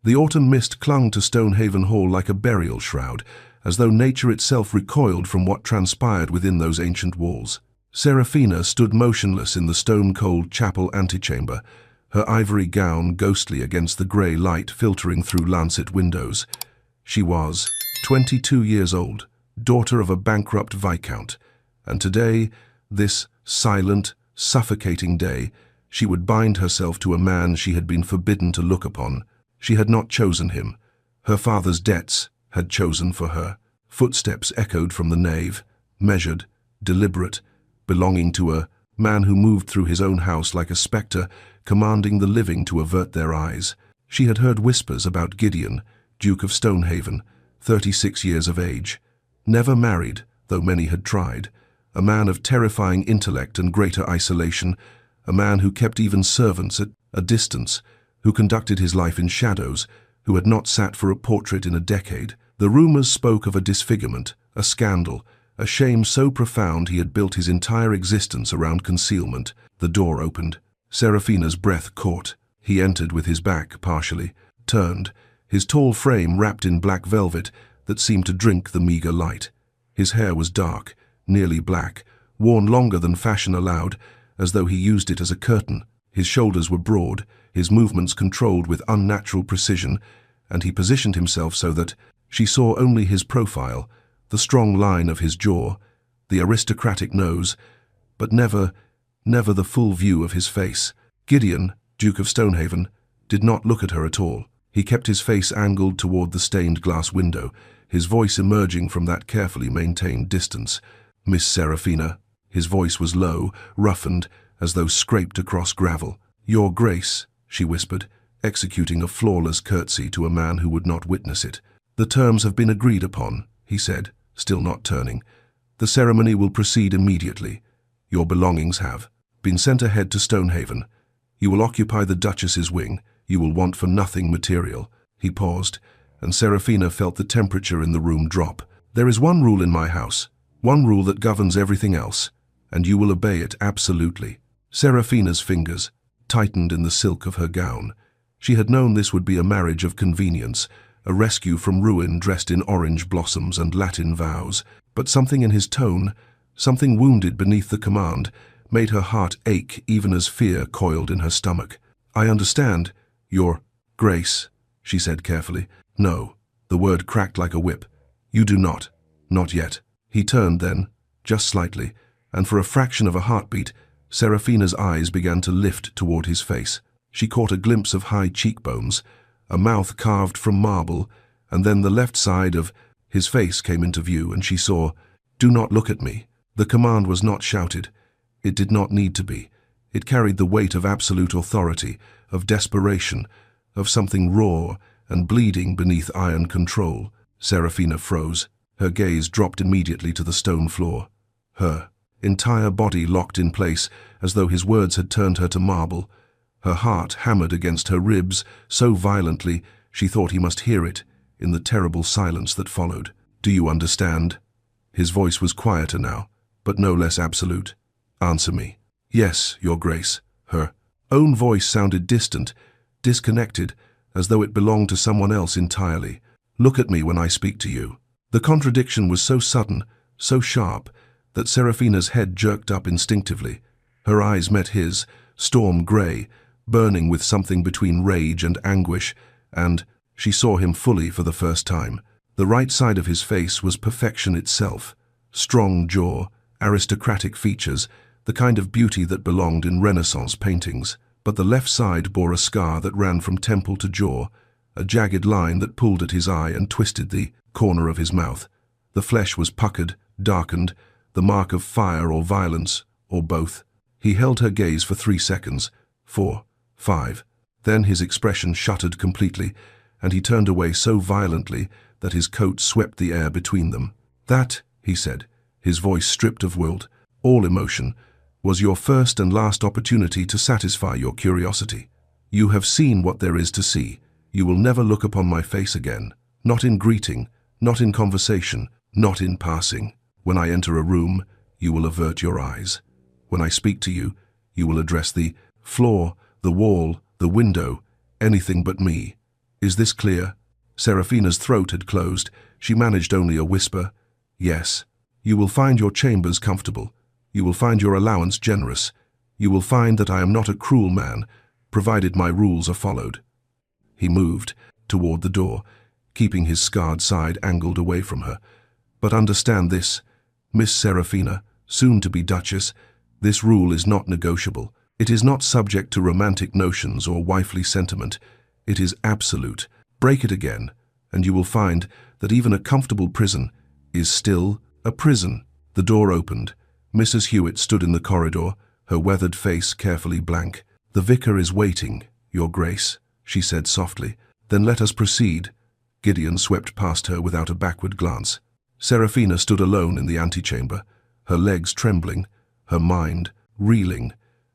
The autumn mist clung to Stonehaven Hall like a burial shroud, as though nature itself recoiled from what transpired within those ancient walls. Seraphina stood motionless in the stone-cold chapel antechamber, her ivory gown ghostly against the grey light filtering through lancet windows. She was 22 years old, daughter of a bankrupt viscount, and today, this silent, suffocating day, she would bind herself to a man she had been forbidden to look upon. She had not chosen him. Her father's debts had chosen for her. Footsteps echoed from the nave, measured, deliberate, belonging to a man who moved through his own house like a spectre, commanding the living to avert their eyes. She had heard whispers about Gideon, Duke of Stonehaven, 36 years of age, never married, though many had tried, a man of terrifying intellect and greater isolation, a man who kept even servants at a distance, who conducted his life in shadows, who had not sat for a portrait in a decade. The rumors spoke of a disfigurement, a scandal, a shame so profound he had built his entire existence around concealment. The door opened. Seraphina's breath caught. He entered with his back partially, turned, his tall frame wrapped in black velvet that seemed to drink the meager light. His hair was dark, nearly black, worn longer than fashion allowed, as though he used it as a curtain. His shoulders were broad, his movements controlled with unnatural precision, and he positioned himself so that she saw only his profile, the strong line of his jaw, the aristocratic nose, but never the full view of his face. Gideon, Duke of Stonehaven, did not look at her at all. He kept his face angled toward the stained glass window, his voice emerging from that carefully maintained distance. "Miss Seraphina." His voice was low, roughened, as though scraped across gravel. "Your Grace," she whispered, executing a flawless curtsy to a man who would not witness it. "The terms have been agreed upon," he said, still not turning. "The ceremony will proceed immediately. Your belongings have been sent ahead to Stonehaven. You will occupy the Duchess's wing. You will want for nothing material." He paused, and Seraphina felt the temperature in the room drop. "There is one rule in my house, one rule that governs everything else, and you will obey it absolutely." Seraphina's fingers tightened in the silk of her gown. She had known this would be a marriage of convenience, a rescue from ruin dressed in orange blossoms and Latin vows. But something in his tone, something wounded beneath the command, made her heart ache even as fear coiled in her stomach. "I understand, Your Grace," she said carefully. "No," the word cracked like a whip. "You do not. Not yet." He turned then, just slightly, and for a fraction of a heartbeat, Seraphina's eyes began to lift toward his face. She caught a glimpse of high cheekbones, a mouth carved from marble, and then the left side of his face came into view, and she saw, "Do not look at me." The command was not shouted. It did not need to be. It carried the weight of absolute authority, of desperation, of something raw and bleeding beneath iron control. Seraphina froze. Her gaze dropped immediately to the stone floor. Her entire body locked in place, as though his words had turned her to marble. Her heart hammered against her ribs so violently she thought he must hear it in the terrible silence that followed. "Do you understand?" His voice was quieter now, but no less absolute. "Answer me." "Yes, Your Grace." Her own voice sounded distant, disconnected, as though it belonged to someone else entirely. "Look at me when I speak to you." The contradiction was so sudden, so sharp, that Seraphina's head jerked up instinctively. Her eyes met his, storm grey, burning with something between rage and anguish, and she saw him fully for the first time. The right side of his face was perfection itself. Strong jaw, aristocratic features, the kind of beauty that belonged in Renaissance paintings. But the left side bore a scar that ran from temple to jaw, a jagged line that pulled at his eye and twisted the corner of his mouth. The flesh was puckered, darkened, the mark of fire or violence, or both. He held her gaze for 3 seconds, 4, 5. Then his expression shuttered completely, and he turned away so violently that his coat swept the air between them. "That," he said, his voice stripped of will, all emotion, "was your first and last opportunity to satisfy your curiosity. You have seen what there is to see. You will never look upon my face again, not in greeting, not in conversation, not in passing. When I enter a room, you will avert your eyes. When I speak to you, you will address the floor, the wall, the window, anything but me. Is this clear?" Seraphina's throat had closed. She managed only a whisper. "Yes. You will find your chambers comfortable. You will find your allowance generous. You will find that I am not a cruel man, provided my rules are followed." He moved toward the door, keeping his scarred side angled away from her. "But understand this, Miss Seraphina, soon to be Duchess, this rule is not negotiable. It is not subject to romantic notions or wifely sentiment. It is absolute. Break it again, and you will find that even a comfortable prison is still a prison." The door opened. Mrs. Hewitt stood in the corridor, her weathered face carefully blank. "The vicar is waiting, Your Grace," she said softly. "Then let us proceed." Gideon swept past her without a backward glance. Seraphina stood alone in the antechamber, her legs trembling, her mind reeling.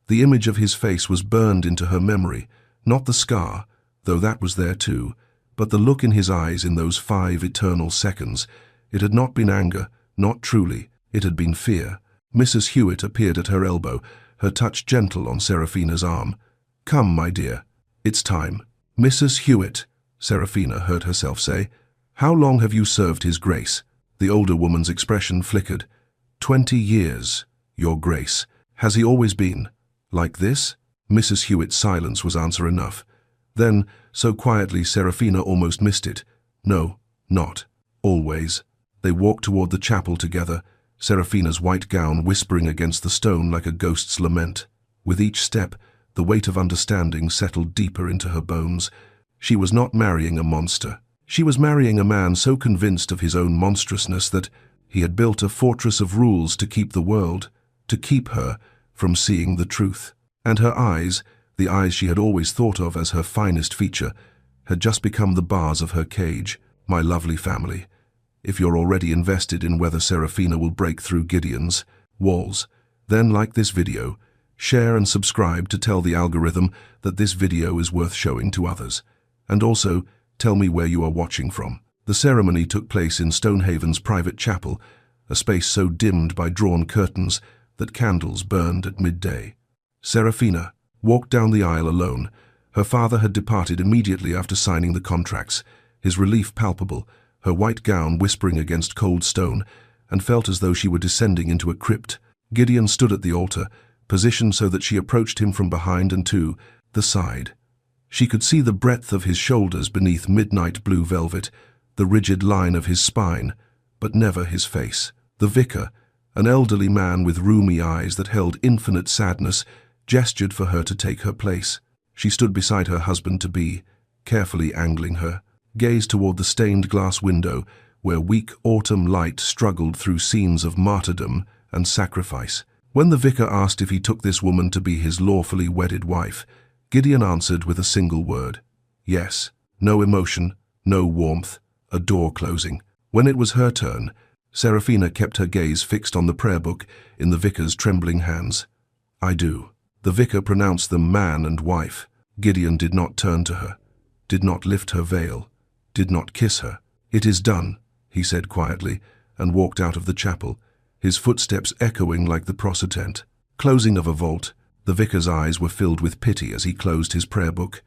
The image of his face was burned into her memory, not the scar, though that was there too, but the look in his eyes in those 5 eternal seconds. It had not been anger, not truly, it had been fear. Mrs. Hewitt appeared at her elbow, her touch gentle on Seraphina's arm. "Come, my dear, it's time." "Mrs. Hewitt," Seraphina heard herself say, "how long have you served His Grace?" The older woman's expression flickered. 20 years, Your Grace. Has he always been like this?" Mrs. Hewitt's silence was answer enough. Then, so quietly Seraphina almost missed it. "No, not always." They walked toward the chapel together, Seraphina's white gown whispering against the stone like a ghost's lament. With each step, the weight of understanding settled deeper into her bones. She was not marrying a monster. She was marrying a man so convinced of his own monstrousness that he had built a fortress of rules to keep the world, to keep her from seeing the truth. And her eyes, the eyes she had always thought of as her finest feature, had just become the bars of her cage. "My lovely family, if you're already invested in whether Seraphina will break through Gideon's walls, then like this video, share and subscribe to tell the algorithm that this video is worth showing to others. And also, tell me where you are watching from." The ceremony took place in Stonehaven's private chapel, a space so dimmed by drawn curtains that candles burned at midday. Seraphina walked down the aisle alone. Her father had departed immediately after signing the contracts, his relief palpable, her white gown whispering against cold stone, and felt as though she were descending into a crypt. Gideon stood at the altar, positioned so that she approached him from behind and to the side. She could see the breadth of his shoulders beneath midnight blue velvet, the rigid line of his spine, but never his face. The vicar, an elderly man with rheumy eyes that held infinite sadness, gestured for her to take her place. She stood beside her husband-to-be, carefully angling her, gazed toward the stained glass window where weak autumn light struggled through scenes of martyrdom and sacrifice. When the vicar asked if he took this woman to be his lawfully wedded wife, Gideon answered with a single word: yes. No emotion, no warmth, a door closing. When it was her turn, Seraphina kept her gaze fixed on the prayer book in the vicar's trembling hands. "I do." The vicar pronounced them man and wife. Gideon did not turn to her, did not lift her veil, did not kiss her. "It is done," he said quietly, and walked out of the chapel, his footsteps echoing like the prosotent. Closing of a vault, the vicar's eyes were filled with pity as he closed his prayer book.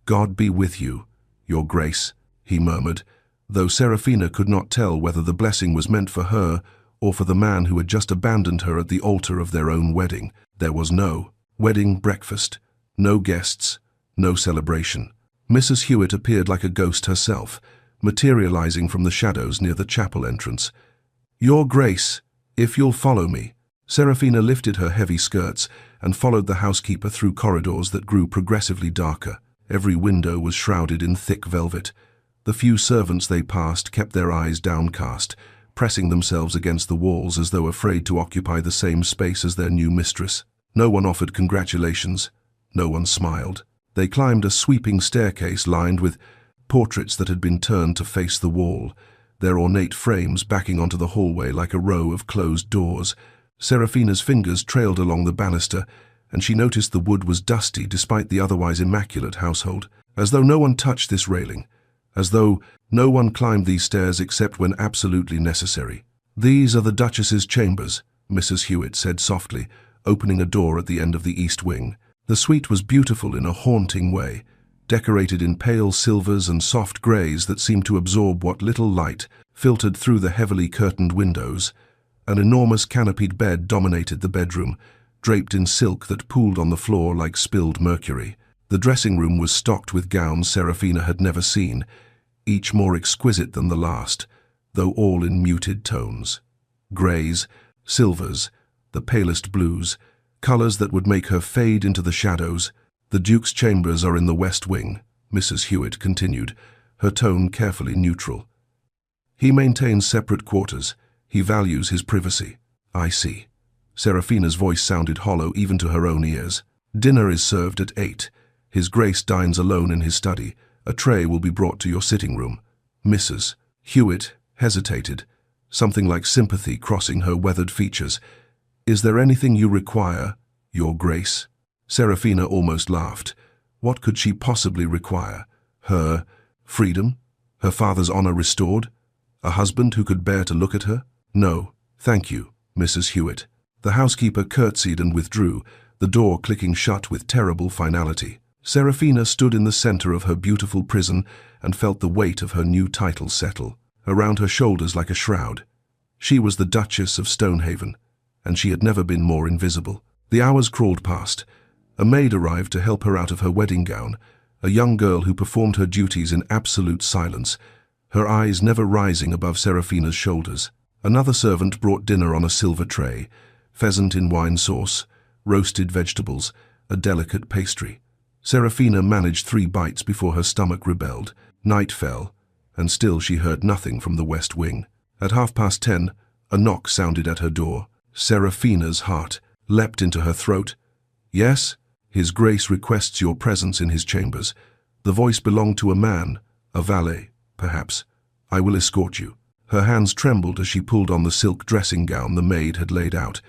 "God be with you, Your Grace," he murmured, though Seraphina could not tell whether the blessing was meant for her or for the man who had just abandoned her at the altar of their own wedding. There was no wedding breakfast, no guests, no celebration. Mrs. Hewitt appeared like a ghost herself, materializing from the shadows near the chapel entrance. "Your Grace, if you'll follow me." Seraphina lifted her heavy skirts and followed the housekeeper through corridors that grew progressively darker. Every window was shrouded in thick velvet. The few servants they passed kept their eyes downcast, pressing themselves against the walls as though afraid to occupy the same space as their new mistress. No one offered congratulations. No one smiled. They climbed a sweeping staircase lined with portraits that had been turned to face the wall, their ornate frames backing onto the hallway like a row of closed doors. Seraphina's fingers trailed along the banister, and she noticed the wood was dusty despite the otherwise immaculate household. As though no one touched this railing, as though no one climbed these stairs except when absolutely necessary. "These are the Duchess's chambers," Mrs. Hewitt said softly, opening a door at the end of the east wing. The suite was beautiful in a haunting way, decorated in pale silvers and soft greys that seemed to absorb what little light filtered through the heavily curtained windows. An enormous canopied bed dominated the bedroom, draped in silk that pooled on the floor like spilled mercury. The dressing room was stocked with gowns Serafina had never seen, each more exquisite than the last, though all in muted tones. Greys, silvers, the palest blues, colors that would make her fade into the shadows. "The Duke's chambers are in the West Wing," Mrs. Hewitt continued, her tone carefully neutral. "He maintains separate quarters. He values his privacy." "I see." Serafina's voice sounded hollow even to her own ears. "Dinner is served at 8. His Grace dines alone in his study. A tray will be brought to your sitting room." Mrs. Hewitt hesitated, something like sympathy crossing her weathered features. "Is there anything you require, Your Grace?" Serafina almost laughed. What could she possibly require? Her freedom? Her father's honor restored? A husband who could bear to look at her? "No, thank you, Mrs. Hewitt." The housekeeper curtsied and withdrew, the door clicking shut with terrible finality. Serafina stood in the center of her beautiful prison and felt the weight of her new title settle around her shoulders like a shroud. She was the Duchess of Stonehaven, and she had never been more invisible. The hours crawled past. A maid arrived to help her out of her wedding gown, a young girl who performed her duties in absolute silence, her eyes never rising above Serafina's shoulders. Another servant brought dinner on a silver tray, pheasant in wine sauce, roasted vegetables, a delicate pastry. Serafina managed 3 bites before her stomach rebelled. Night fell, and still she heard nothing from the West Wing. At 10:30, a knock sounded at her door. Serafina's heart leapt into her throat. "Yes, His Grace requests your presence in his chambers." The voice belonged to a man, a valet, perhaps. "I will escort you." Her hands trembled as she pulled on the silk dressing gown the maid had laid out.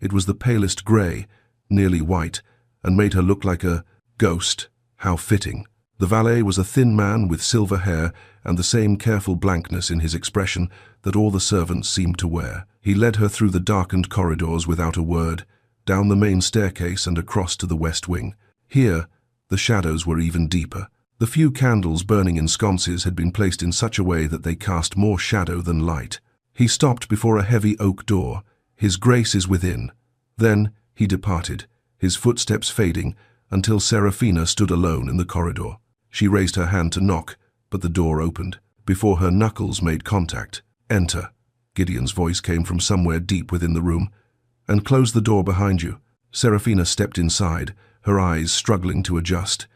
It was the palest grey, nearly white, and made her look like a ghost. How fitting. The valet was a thin man with silver hair and the same careful blankness in his expression that all the servants seemed to wear. He led her through the darkened corridors without a word, down the main staircase and across to the West Wing. Here, the shadows were even deeper. The few candles burning in sconces had been placed in such a way that they cast more shadow than light. He stopped before a heavy oak door. "His Grace is within." Then he departed, his footsteps fading, until Serafina stood alone in the corridor. She raised her hand to knock, but the door opened. Before her knuckles made contact, "Enter." Gideon's voice came from somewhere deep within the room. "And close the door behind you." Serafina stepped inside, her eyes struggling to adjust.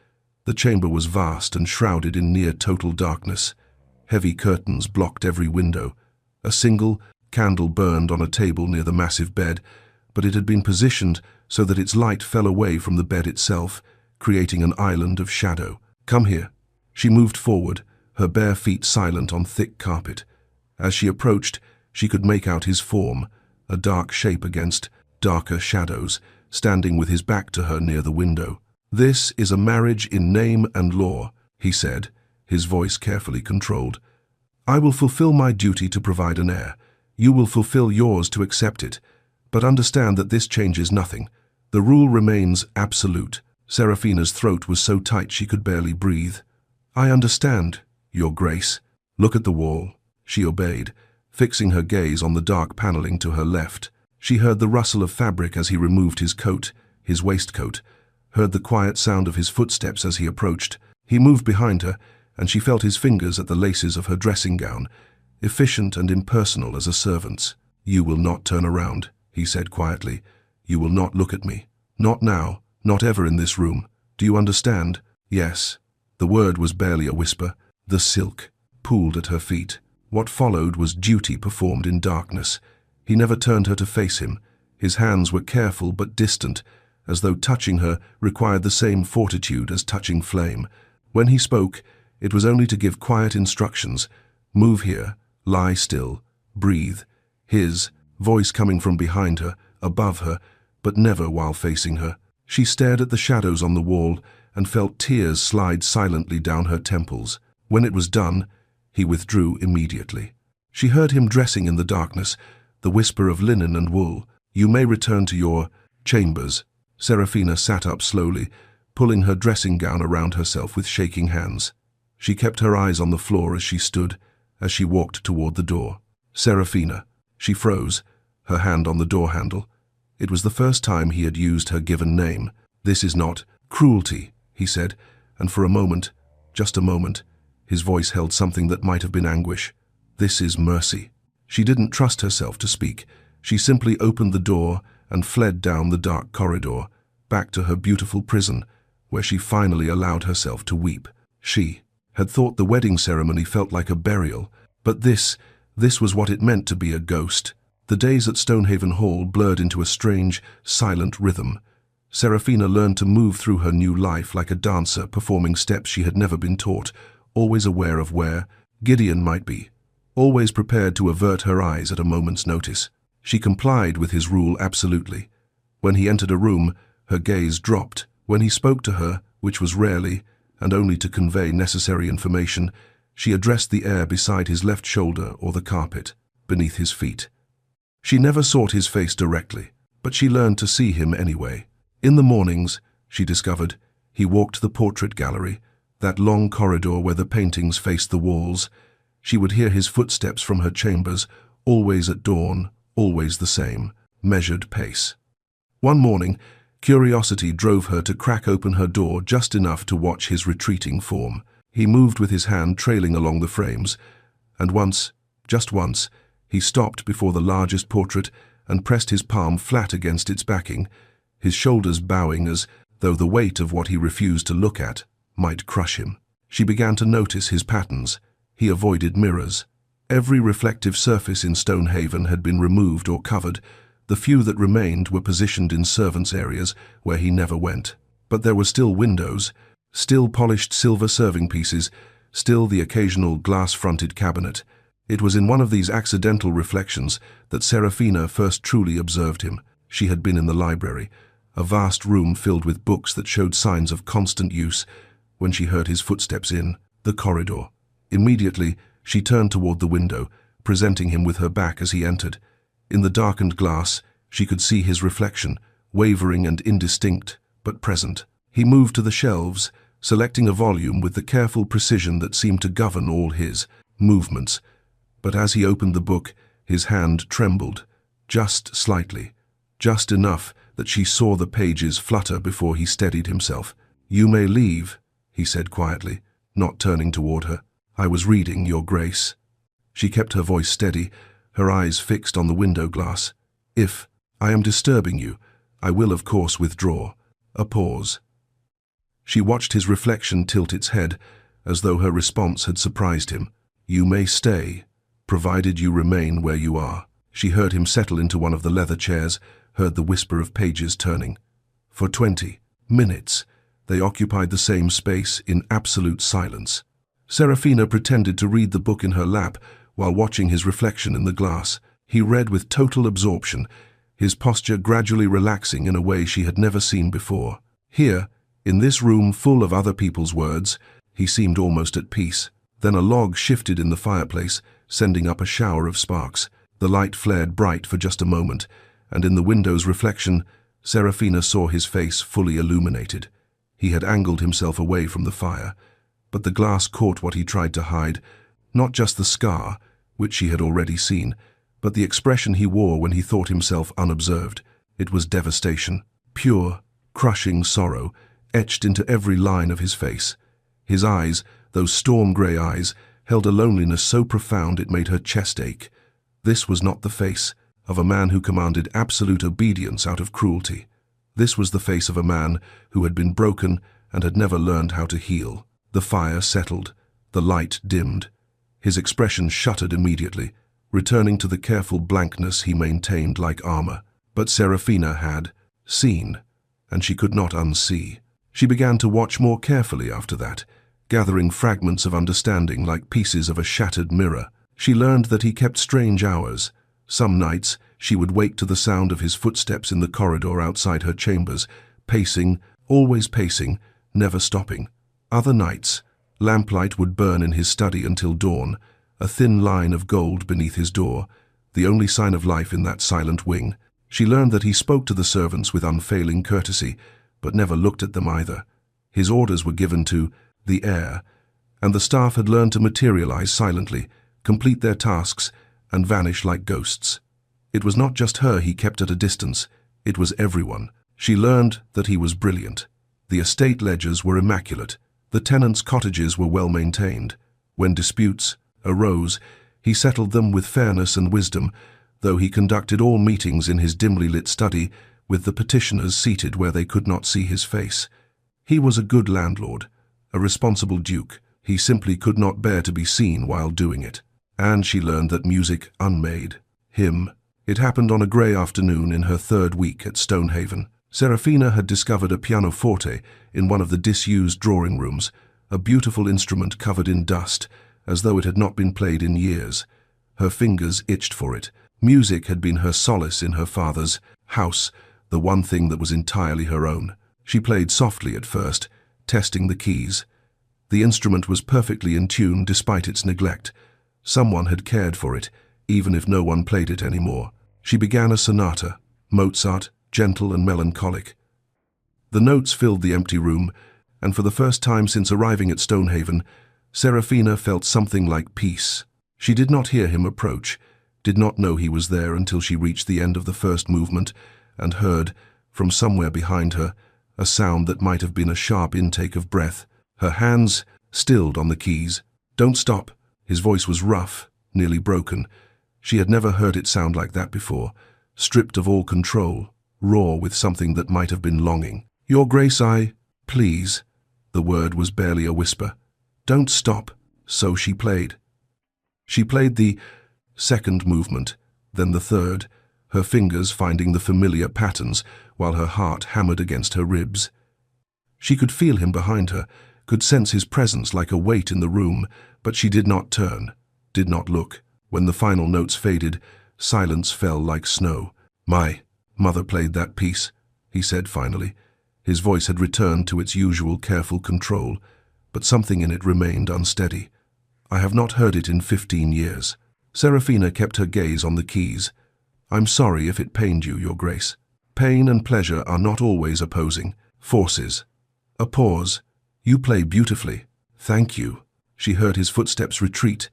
The chamber was vast and shrouded in near-total darkness. Heavy curtains blocked every window. A single candle burned on a table near the massive bed, but it had been positioned so that its light fell away from the bed itself, creating an island of shadow. "Come here." She moved forward, her bare feet silent on thick carpet. As she approached, she could make out his form, a dark shape against darker shadows, standing with his back to her near the window. "This is a marriage in name and law," he said, his voice carefully controlled. "I will fulfill my duty to provide an heir. You will fulfill yours to accept it. But understand that this changes nothing. The rule remains absolute." Serafina's throat was so tight she could barely breathe. "I understand, Your Grace." "Look at the wall." She obeyed, fixing her gaze on the dark paneling to her left. She heard the rustle of fabric as he removed his coat, his waistcoat, heard the quiet sound of his footsteps as he approached. He moved behind her, and she felt his fingers at the laces of her dressing gown, efficient and impersonal as a servant's. "You will not turn around," he said quietly. "You will not look at me. Not now, not ever in this room. Do you understand?" "Yes." The word was barely a whisper. The silk pooled at her feet. What followed was duty performed in darkness. He never turned her to face him. His hands were careful but distant, as though touching her required the same fortitude as touching flame. When he spoke, it was only to give quiet instructions. "Move here, lie still, breathe." His voice coming from behind her, above her, but never while facing her. She stared at the shadows on the wall and felt tears slide silently down her temples. When it was done, he withdrew immediately. She heard him dressing in the darkness, the whisper of linen and wool. "You may return to your chambers." Serafina sat up slowly, pulling her dressing gown around herself with shaking hands. She kept her eyes on the floor as she stood, as she walked toward the door. Serafina. She froze, her hand on the door handle. It was the first time he had used her given name. "This is not cruelty," he said, and for a moment, just a moment, his voice held something that might have been anguish. "This is mercy." She didn't trust herself to speak. She simply opened the door and fled down the dark corridor, back to her beautiful prison, where she finally allowed herself to weep. She had thought the wedding ceremony felt like a burial, but this was what it meant to be a ghost. The days at Stonehaven Hall blurred into a strange, silent rhythm. Serafina learned to move through her new life like a dancer performing steps she had never been taught, always aware of where Gideon might be, always prepared to avert her eyes at a moment's notice. She complied with his rule absolutely. When he entered a room, her gaze dropped. When he spoke to her, which was rarely, and only to convey necessary information, she addressed the air beside his left shoulder or the carpet, beneath his feet. She never sought his face directly, but she learned to see him anyway. In the mornings, she discovered, he walked the portrait gallery, that long corridor where the paintings faced the walls. She would hear his footsteps from her chambers, always at dawn, always the same, measured pace. One morning, curiosity drove her to crack open her door just enough to watch his retreating form. He moved with his hand trailing along the frames, and once, just once, he stopped before the largest portrait and pressed his palm flat against its backing, his shoulders bowing as though the weight of what he refused to look at might crush him. She began to notice his patterns. He avoided mirrors. Every reflective surface in Stonehaven had been removed or covered. The few that remained were positioned in servants' areas where he never went. But there were still windows, still polished silver serving pieces, still the occasional glass-fronted cabinet. It was in one of these accidental reflections that Serafina first truly observed him. She had been in the library, a vast room filled with books that showed signs of constant use, when she heard his footsteps in the corridor. Immediately, she turned toward the window, presenting him with her back as he entered. In the darkened glass, she could see his reflection, wavering and indistinct, but present. He moved to the shelves, selecting a volume with the careful precision that seemed to govern all his movements. But as he opened the book, his hand trembled, just slightly, just enough that she saw the pages flutter before he steadied himself. "You may leave," he said quietly, not turning toward her. "I was reading, Your Grace." She kept her voice steady, her eyes fixed on the window glass. "If I am disturbing you, I will of course withdraw." A pause. She watched his reflection tilt its head, as though her response had surprised him. "You may stay, provided you remain where you are." She heard him settle into one of the leather chairs, heard the whisper of pages turning. For 20 minutes, they occupied the same space in absolute silence. Serafina pretended to read the book in her lap while watching his reflection in the glass. He read with total absorption, his posture gradually relaxing in a way she had never seen before. Here, in this room full of other people's words, he seemed almost at peace. Then a log shifted in the fireplace, sending up a shower of sparks. The light flared bright for just a moment, and in the window's reflection, Serafina saw his face fully illuminated. He had angled himself away from the fire, but the glass caught what he tried to hide, not just the scar, which she had already seen, but the expression he wore when he thought himself unobserved. It was devastation, pure, crushing sorrow, etched into every line of his face. His eyes, those storm-grey eyes, held a loneliness so profound it made her chest ache. This was not the face of a man who commanded absolute obedience out of cruelty. This was the face of a man who had been broken and had never learned how to heal. The fire settled, the light dimmed. His expression shuttered immediately, returning to the careful blankness he maintained like armor. But Serafina had seen, and she could not unsee. She began to watch more carefully after that, gathering fragments of understanding like pieces of a shattered mirror. She learned that he kept strange hours. Some nights, she would wake to the sound of his footsteps in the corridor outside her chambers, pacing, always pacing, never stopping. Other nights, lamplight would burn in his study until dawn, a thin line of gold beneath his door, the only sign of life in that silent wing. She learned that he spoke to the servants with unfailing courtesy, but never looked at them either. His orders were given to the air, and the staff had learned to materialize silently, complete their tasks, and vanish like ghosts. It was not just her he kept at a distance, it was everyone. She learned that he was brilliant. The estate ledgers were immaculate. The tenants' cottages were well maintained. When disputes arose, he settled them with fairness and wisdom, though he conducted all meetings in his dimly lit study, with the petitioners seated where they could not see his face. He was a good landlord, a responsible duke. He simply could not bear to be seen while doing it. And she learned that music unmade him. It happened on a grey afternoon in her third week at Stonehaven. Serafina had discovered a pianoforte in one of the disused drawing rooms, a beautiful instrument covered in dust, as though it had not been played in years. Her fingers itched for it. Music had been her solace in her father's house, the one thing that was entirely her own. She played softly at first, testing the keys. The instrument was perfectly in tune despite its neglect. Someone had cared for it, even if no one played it anymore. She began a sonata, Mozart, gentle and melancholic. The notes filled the empty room, and for the first time since arriving at Stonehaven, Serafina felt something like peace. She did not hear him approach, did not know he was there until she reached the end of the first movement and heard, from somewhere behind her, a sound that might have been a sharp intake of breath. Her hands stilled on the keys. "Don't stop." His voice was rough, nearly broken. She had never heard it sound like that before, stripped of all control, raw with something that might have been longing. "Your Grace, please." The word was barely a whisper. "Don't stop." So she played. She played the second movement, then the third, her fingers finding the familiar patterns while her heart hammered against her ribs. She could feel him behind her, could sense his presence like a weight in the room, but she did not turn, did not look. When the final notes faded, silence fell like snow. "My mother played that piece," he said finally. His voice had returned to its usual careful control, but something in it remained unsteady. "I have not heard it in 15 years. Serafina kept her gaze on the keys. "I'm sorry if it pained you, Your Grace. Pain and pleasure are not always opposing forces." A pause. "You play beautifully." "Thank you." She heard his footsteps retreat,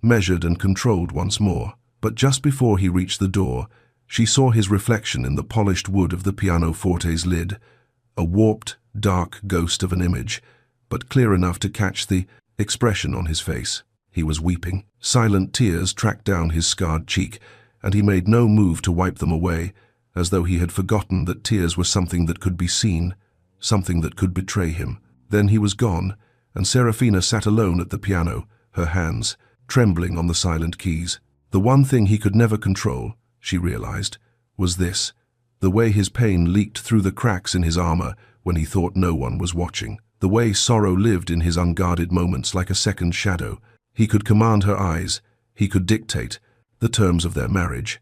measured and controlled once more. But just before he reached the door, she saw his reflection in the polished wood of the pianoforte's lid, a warped, dark ghost of an image, but clear enough to catch the expression on his face. He was weeping. Silent tears tracked down his scarred cheek, and he made no move to wipe them away, as though he had forgotten that tears were something that could be seen, something that could betray him. Then he was gone, and Serafina sat alone at the piano, her hands trembling on the silent keys. The one thing he could never control, she realized, was this, the way his pain leaked through the cracks in his armor when he thought no one was watching, the way sorrow lived in his unguarded moments like a second shadow. He could command her eyes, he could dictate the terms of their marriage.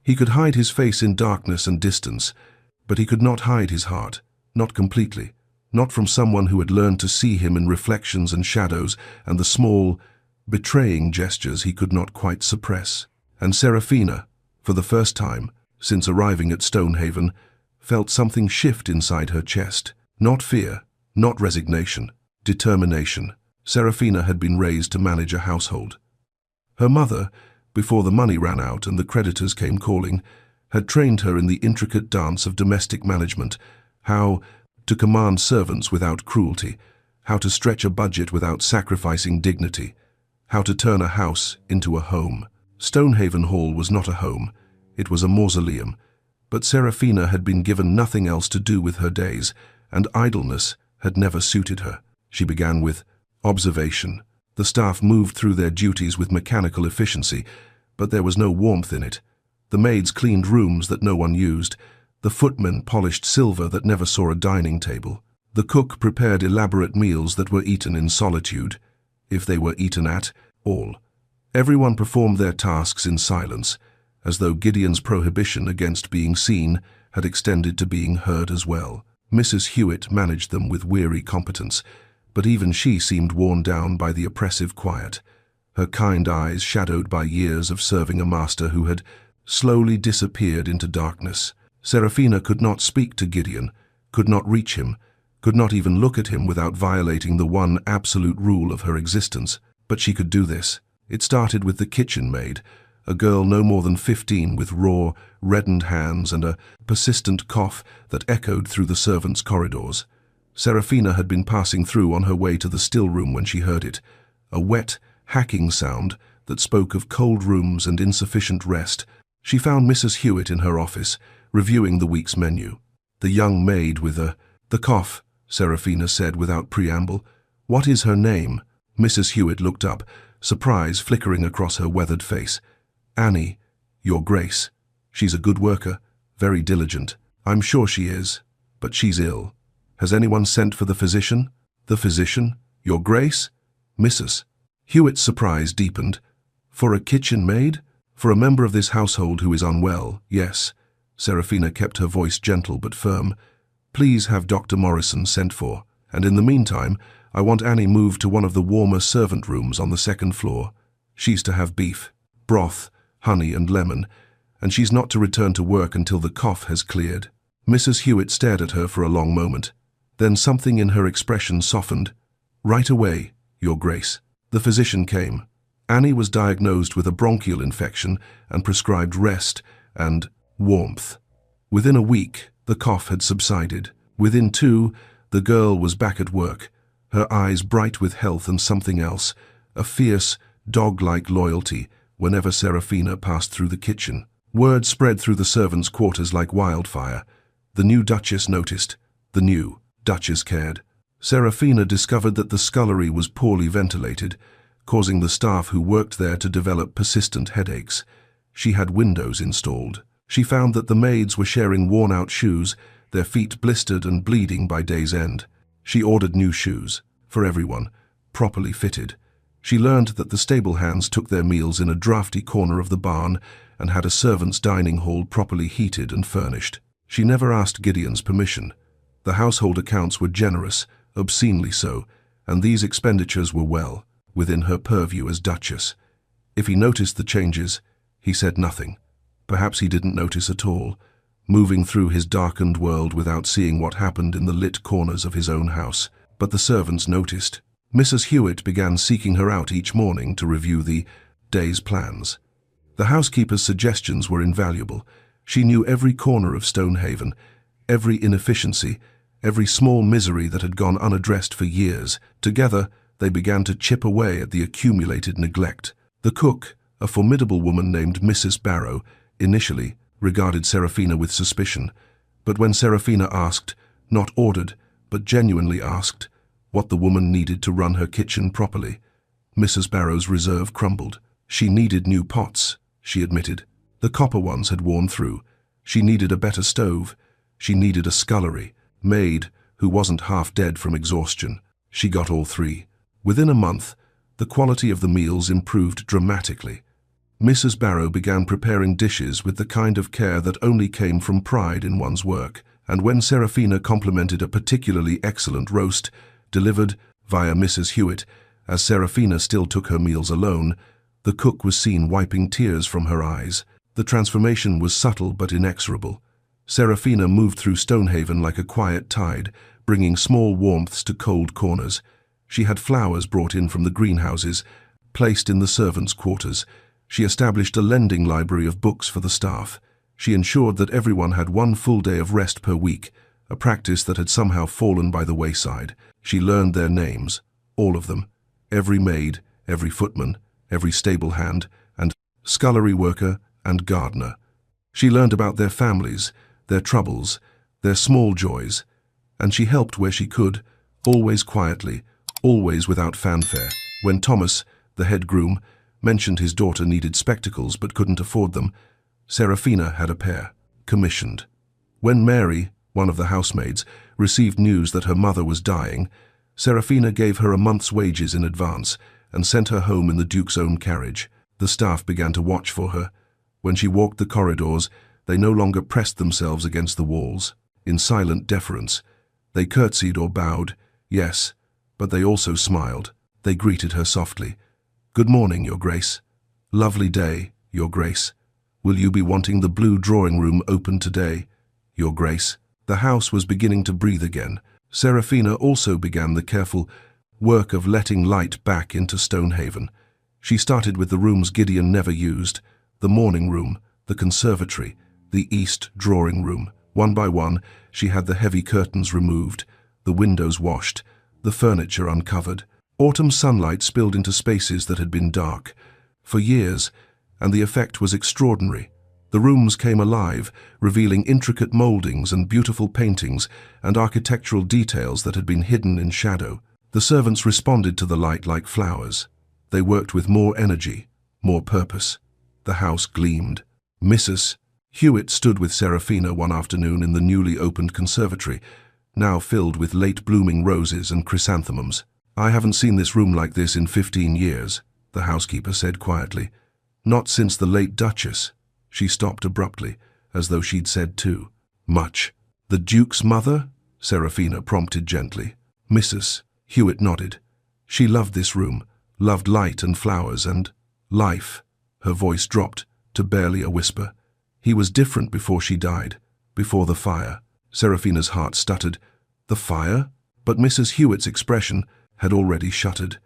He could hide his face in darkness and distance, but he could not hide his heart, not completely, not from someone who had learned to see him in reflections and shadows and the small, betraying gestures he could not quite suppress. And Serafina, for the first time since arriving at Stonehaven, felt something shift inside her chest. Not fear, not resignation, determination. Serafina had been raised to manage a household. Her mother, before the money ran out and the creditors came calling, had trained her in the intricate dance of domestic management, how to command servants without cruelty, how to stretch a budget without sacrificing dignity, how to turn a house into a home. Stonehaven Hall was not a home, it was a mausoleum, but Serafina had been given nothing else to do with her days, and idleness had never suited her. She began with observation. The staff moved through their duties with mechanical efficiency, but there was no warmth in it. The maids cleaned rooms that no one used. The footmen polished silver that never saw a dining table. The cook prepared elaborate meals that were eaten in solitude, if they were eaten at all. Everyone performed their tasks in silence, as though Gideon's prohibition against being seen had extended to being heard as well. Mrs. Hewitt managed them with weary competence, but even she seemed worn down by the oppressive quiet, her kind eyes shadowed by years of serving a master who had slowly disappeared into darkness. Serafina could not speak to Gideon, could not reach him, could not even look at him without violating the one absolute rule of her existence. But she could do this. It started with the kitchen maid, a girl no more than 15 with raw, reddened hands and a persistent cough that echoed through the servants' corridors. Serafina had been passing through on her way to the still room when she heard it, a wet, hacking sound that spoke of cold rooms and insufficient rest. She found Mrs. Hewitt in her office, reviewing the week's menu. The young maid with the cough, Serafina said without preamble. "What is her name?" Mrs. Hewitt looked up, surprise flickering across her weathered face. "Annie, Your Grace. She's a good worker, very diligent. I'm sure she is, but she's ill. Has anyone sent for the physician?" "The physician? Your Grace?" "Mrs." Hewitt's surprise deepened. "For a kitchen maid? For a member of this household who is unwell, yes." Serafina kept her voice gentle but firm. "Please have Dr. Morrison sent for, and in the meantime, I want Annie moved to one of the warmer servant rooms on the second floor. She's to have beef, broth, honey and lemon, and she's not to return to work until the cough has cleared." Mrs. Hewitt stared at her for a long moment. Then something in her expression softened. "Right away, Your Grace." The physician came. Annie was diagnosed with a bronchial infection and prescribed rest and warmth. Within a week, the cough had subsided. Within 2, the girl was back at work, her eyes bright with health and something else, a fierce, dog-like loyalty whenever Serafina passed through the kitchen. Word spread through the servants' quarters like wildfire. The new Duchess noticed. The new Duchess cared. Serafina discovered that the scullery was poorly ventilated, causing the staff who worked there to develop persistent headaches. She had windows installed. She found that the maids were sharing worn-out shoes, their feet blistered and bleeding by day's end. She ordered new shoes, for everyone, properly fitted. She learned that the stable hands took their meals in a drafty corner of the barn and had a servants' dining hall properly heated and furnished. She never asked Gideon's permission. The household accounts were generous, obscenely so, and these expenditures were well within her purview as Duchess. If he noticed the changes, he said nothing. Perhaps he didn't notice at all, moving through his darkened world without seeing what happened in the lit corners of his own house. But the servants noticed. Mrs. Hewitt began seeking her out each morning to review the day's plans. The housekeeper's suggestions were invaluable. She knew every corner of Stonehaven, every inefficiency, every small misery that had gone unaddressed for years. Together, they began to chip away at the accumulated neglect. The cook, a formidable woman named Mrs. Barrow, initially regarded Serafina with suspicion, but when Serafina asked, not ordered, but genuinely asked, what the woman needed to run her kitchen properly, Mrs. Barrow's reserve crumbled. She needed new pots, she admitted. The copper ones had worn through. She needed a better stove. She needed a scullery maid who wasn't half dead from exhaustion. She got all 3. Within a month, the quality of the meals improved dramatically. Mrs. Barrow began preparing dishes with the kind of care that only came from pride in one's work, and when Serafina complimented a particularly excellent roast, delivered via Mrs. Hewitt, as Serafina still took her meals alone, the cook was seen wiping tears from her eyes. The transformation was subtle but inexorable. Serafina moved through Stonehaven like a quiet tide, bringing small warmths to cold corners. She had flowers brought in from the greenhouses, placed in the servants' quarters. She established a lending library of books for the staff. She ensured that everyone had 1 full day of rest per week, a practice that had somehow fallen by the wayside. She learned their names, all of them, every maid, every footman, every stable hand, and scullery worker and gardener. She learned about their families, their troubles, their small joys, and she helped where she could, always quietly, always without fanfare. When Thomas, the head groom, mentioned his daughter needed spectacles but couldn't afford them, Serafina had a pair, commissioned. When Mary, one of the housemaids, received news that her mother was dying, Serafina gave her a month's wages in advance and sent her home in the Duke's own carriage. The staff began to watch for her. When she walked the corridors, they no longer pressed themselves against the walls. In silent deference, they curtsied or bowed, yes, but they also smiled. They greeted her softly. "Good morning, Your Grace." "Lovely day, Your Grace." "Will you be wanting the blue drawing room open today, Your Grace?" The house was beginning to breathe again. Serafina also began the careful work of letting light back into Stonehaven. She started with the rooms Gideon never used: the morning room, the conservatory, the east drawing room. One by one, she had the heavy curtains removed, the windows washed, the furniture uncovered. Autumn sunlight spilled into spaces that had been dark for years, and the effect was extraordinary. The rooms came alive, revealing intricate moldings and beautiful paintings and architectural details that had been hidden in shadow. The servants responded to the light like flowers. They worked with more energy, more purpose. The house gleamed. Mrs. Hewitt stood with Serafina one afternoon in the newly opened conservatory, now filled with late-blooming roses and chrysanthemums. "I haven't seen this room like this in 15 years, the housekeeper said quietly. "Not since the late Duchess." She stopped abruptly, as though she'd said too much. "The Duke's mother?" Serafina prompted gently. Mrs. Hewitt nodded. She loved this room, loved light and flowers and life. Her voice dropped to barely a whisper. "He was different before she died, before the fire." Serafina's heart stuttered. "The fire?" But Mrs. Hewitt's expression had already shuttered.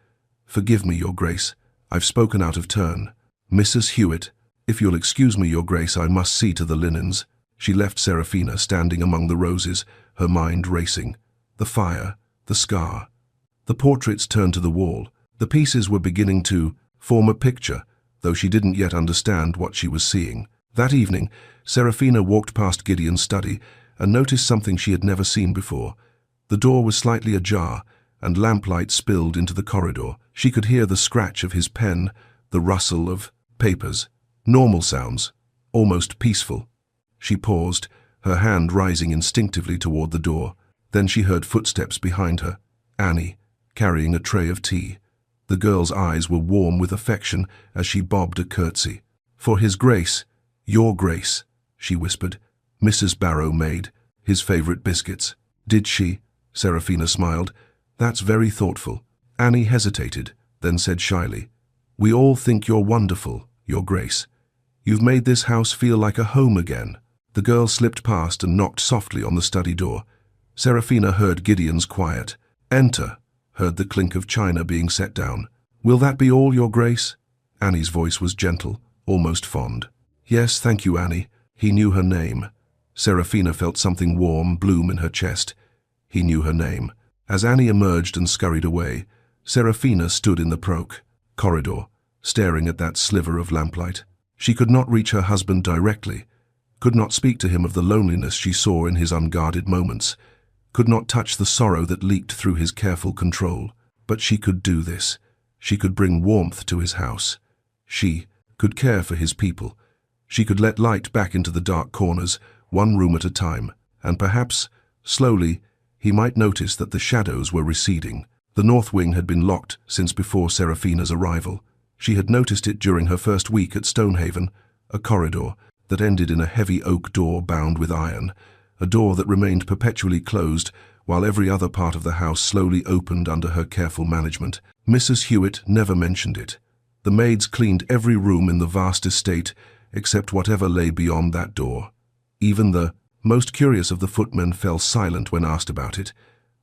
"Forgive me, Your Grace. I've spoken out of turn." "Mrs. Hewitt, if you'll excuse me, Your Grace, I must see to the linens." She left Serafina standing among the roses, her mind racing. The fire, the scar. The portraits turned to the wall. The pieces were beginning to form a picture, though she didn't yet understand what she was seeing. That evening, Serafina walked past Gideon's study and noticed something she had never seen before. The door was slightly ajar, and lamplight spilled into the corridor. She could hear the scratch of his pen, the rustle of papers. Normal sounds, almost peaceful. She paused, her hand rising instinctively toward the door. Then she heard footsteps behind her. Annie, carrying a tray of tea. The girl's eyes were warm with affection as she bobbed a curtsy. "For His Grace, Your Grace," she whispered. Mrs. Barrow made his favorite biscuits. "Did she?" Serafina smiled. "That's very thoughtful." Annie hesitated, then said shyly, "We all think you're wonderful, Your Grace. You've made this house feel like a home again." The girl slipped past and knocked softly on the study door. Serafina heard Gideon's quiet "Enter," heard the clink of china being set down. "Will that be all, Your Grace?" Annie's voice was gentle, almost fond. "Yes, thank you, Annie." He knew her name. Serafina felt something warm bloom in her chest. He knew her name. As Annie emerged and scurried away, Serafina stood in the corridor, staring at that sliver of lamplight. She could not reach her husband directly, could not speak to him of the loneliness she saw in his unguarded moments, could not touch the sorrow that leaked through his careful control. But she could do this. She could bring warmth to his house. She could care for his people. She could let light back into the dark corners, one room at a time, and perhaps, slowly, he might notice that the shadows were receding. The north wing had been locked since before Serafina's arrival. She had noticed it during her first week at Stonehaven, a corridor that ended in a heavy oak door bound with iron, a door that remained perpetually closed while every other part of the house slowly opened under her careful management. Mrs. Hewitt never mentioned it. The maids cleaned every room in the vast estate except whatever lay beyond that door. Even the most curious of the footmen fell silent when asked about it,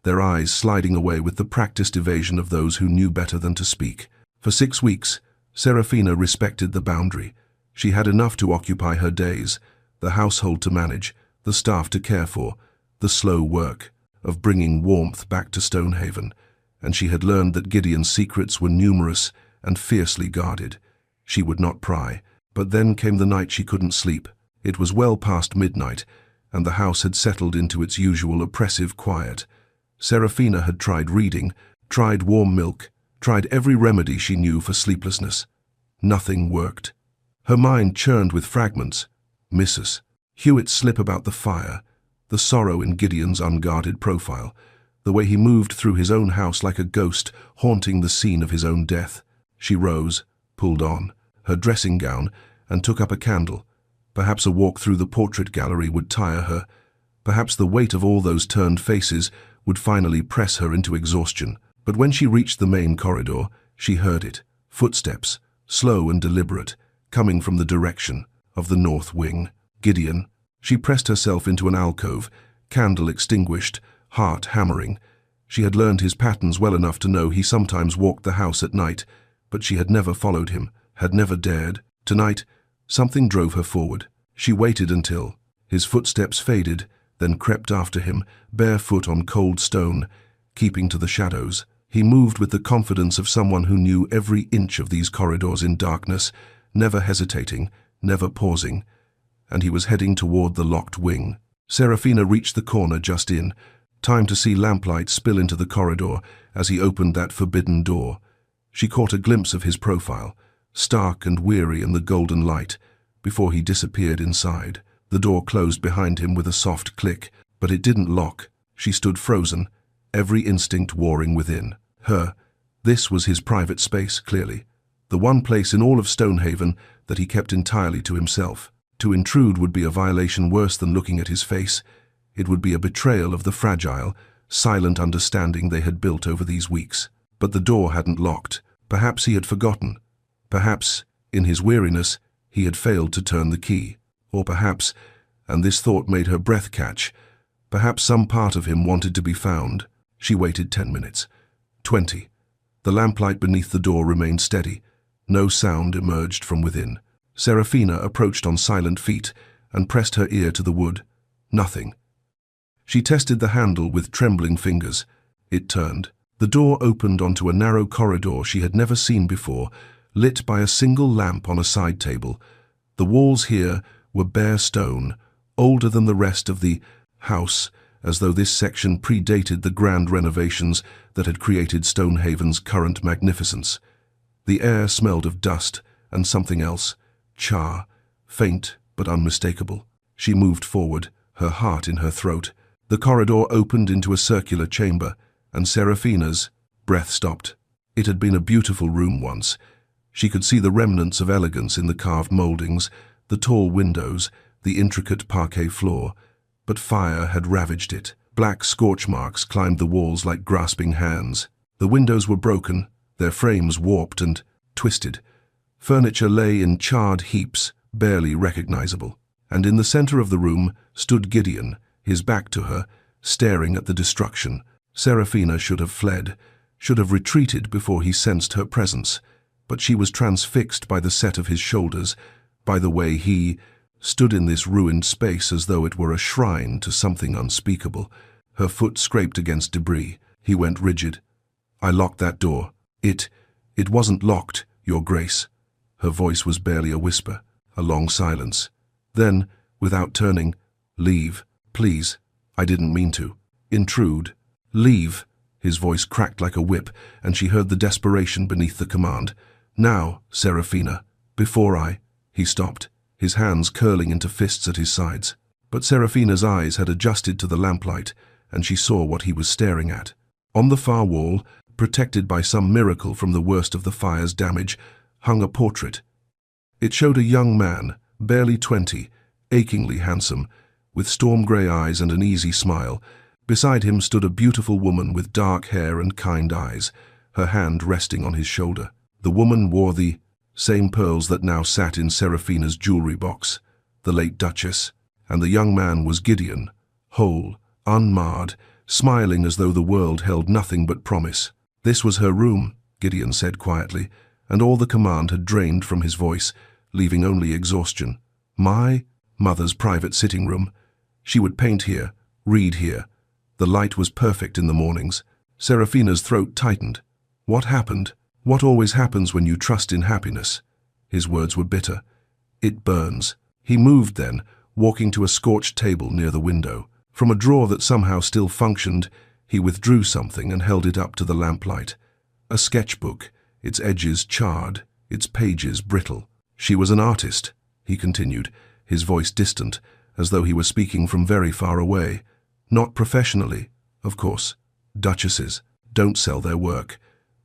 their eyes sliding away with the practiced evasion of those who knew better than to speak. For 6 weeks, Serafina respected the boundary. She had enough to occupy her days, the household to manage, the staff to care for, the slow work of bringing warmth back to Stonehaven, and she had learned that Gideon's secrets were numerous and fiercely guarded. She would not pry, but then came the night she couldn't sleep. It was well past midnight, and the house had settled into its usual oppressive quiet. Serafina had tried reading, tried warm milk, tried every remedy she knew for sleeplessness. Nothing worked. Her mind churned with fragments. Mrs. Hewitt's slip about the fire, the sorrow in Gideon's unguarded profile, the way he moved through his own house like a ghost haunting the scene of his own death. She rose, pulled on her dressing gown, and took up a candle. Perhaps a walk through the portrait gallery would tire her. Perhaps the weight of all those turned faces would finally press her into exhaustion. But when she reached the main corridor, she heard it. Footsteps, slow and deliberate, coming from the direction of the north wing. Gideon. She pressed herself into an alcove, candle extinguished, heart hammering. She had learned his patterns well enough to know he sometimes walked the house at night, but she had never followed him, had never dared. Tonight, something drove her forward. She waited until his footsteps faded, then crept after him, barefoot on cold stone, keeping to the shadows. He moved with the confidence of someone who knew every inch of these corridors in darkness, never hesitating, never pausing, and he was heading toward the locked wing. Serafina reached the corner just in time to see lamplight spill into the corridor as he opened that forbidden door. She caught a glimpse of his profile, stark and weary in the golden light, before he disappeared inside. The door closed behind him with a soft click, but it didn't lock. She stood frozen, every instinct warring within her. This was his private space, clearly. The one place in all of Stonehaven that he kept entirely to himself. To intrude would be a violation worse than looking at his face. It would be a betrayal of the fragile, silent understanding they had built over these weeks. But the door hadn't locked. Perhaps he had forgotten. Perhaps, in his weariness, he had failed to turn the key. Or perhaps, and this thought made her breath catch, perhaps some part of him wanted to be found. She waited 10 minutes. 20. The lamplight beneath the door remained steady. No sound emerged from within. Serafina approached on silent feet and pressed her ear to the wood. Nothing. She tested the handle with trembling fingers. It turned. The door opened onto a narrow corridor she had never seen before, lit by a single lamp on a side table. The walls here were bare stone, older than the rest of the house, as though this section predated the grand renovations that had created Stonehaven's current magnificence. The air smelled of dust and something else, char, faint but unmistakable. She moved forward, her heart in her throat. The corridor opened into a circular chamber, and Serafina's breath stopped. It had been a beautiful room once. She could see the remnants of elegance in the carved moldings, the tall windows, the intricate parquet floor, but fire had ravaged it. Black scorch marks climbed the walls like grasping hands. The windows were broken, their frames warped and twisted. Furniture lay in charred heaps, barely recognizable. And in the center of the room stood Gideon, his back to her, staring at the destruction. Serafina should have fled, should have retreated before he sensed her presence, but she was transfixed by the set of his shoulders, by the way he stood in this ruined space as though it were a shrine to something unspeakable. Her foot scraped against debris. He went rigid. "I locked that door. It wasn't locked, Your Grace." Her voice was barely a whisper, a long silence. Then, without turning, "Leave, please. I didn't mean to intrude. Leave." His voice cracked like a whip, and she heard the desperation beneath the command. "Now, Serafina, before I—" He stopped, his hands curling into fists at his sides. But Serafina's eyes had adjusted to the lamplight, and she saw what he was staring at. On the far wall, protected by some miracle from the worst of the fire's damage, hung a portrait. It showed a young man, barely 20, achingly handsome, with storm-grey eyes and an easy smile. Beside him stood a beautiful woman with dark hair and kind eyes, her hand resting on his shoulder. The woman wore the same pearls that now sat in Serafina's jewelry box, the late Duchess, and the young man was Gideon, whole, unmarred, smiling as though the world held nothing but promise. "This was her room," Gideon said quietly, and all the command had drained from his voice, leaving only exhaustion. "My mother's private sitting room. She would paint here, read here. The light was perfect in the mornings." Serafina's throat tightened. What happened? What always happens when you trust in happiness? His words were bitter. "It burns." He moved then, walking to a scorched table near the window. From a drawer that somehow still functioned, he withdrew something and held it up to the lamplight. A sketchbook, its edges charred, its pages brittle. "She was an artist," he continued, his voice distant, as though he were speaking from very far away. "Not professionally, of course. Duchesses don't sell their work.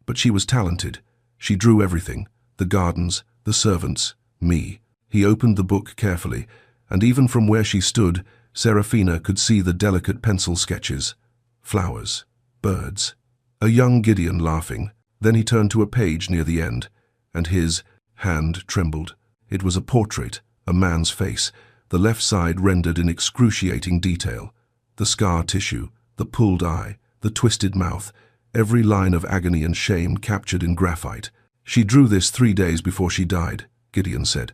But she was talented. She drew everything, the gardens, the servants, me." He opened the book carefully, and even from where she stood, Serafina could see the delicate pencil sketches. Flowers, birds, a young Gideon laughing. Then he turned to a page near the end, and his hand trembled. It was a portrait, a man's face, the left side rendered in excruciating detail. The scar tissue, The pulled eye, the twisted mouth, every line of agony and shame captured in graphite. "She drew this 3 days before she died," Gideon said.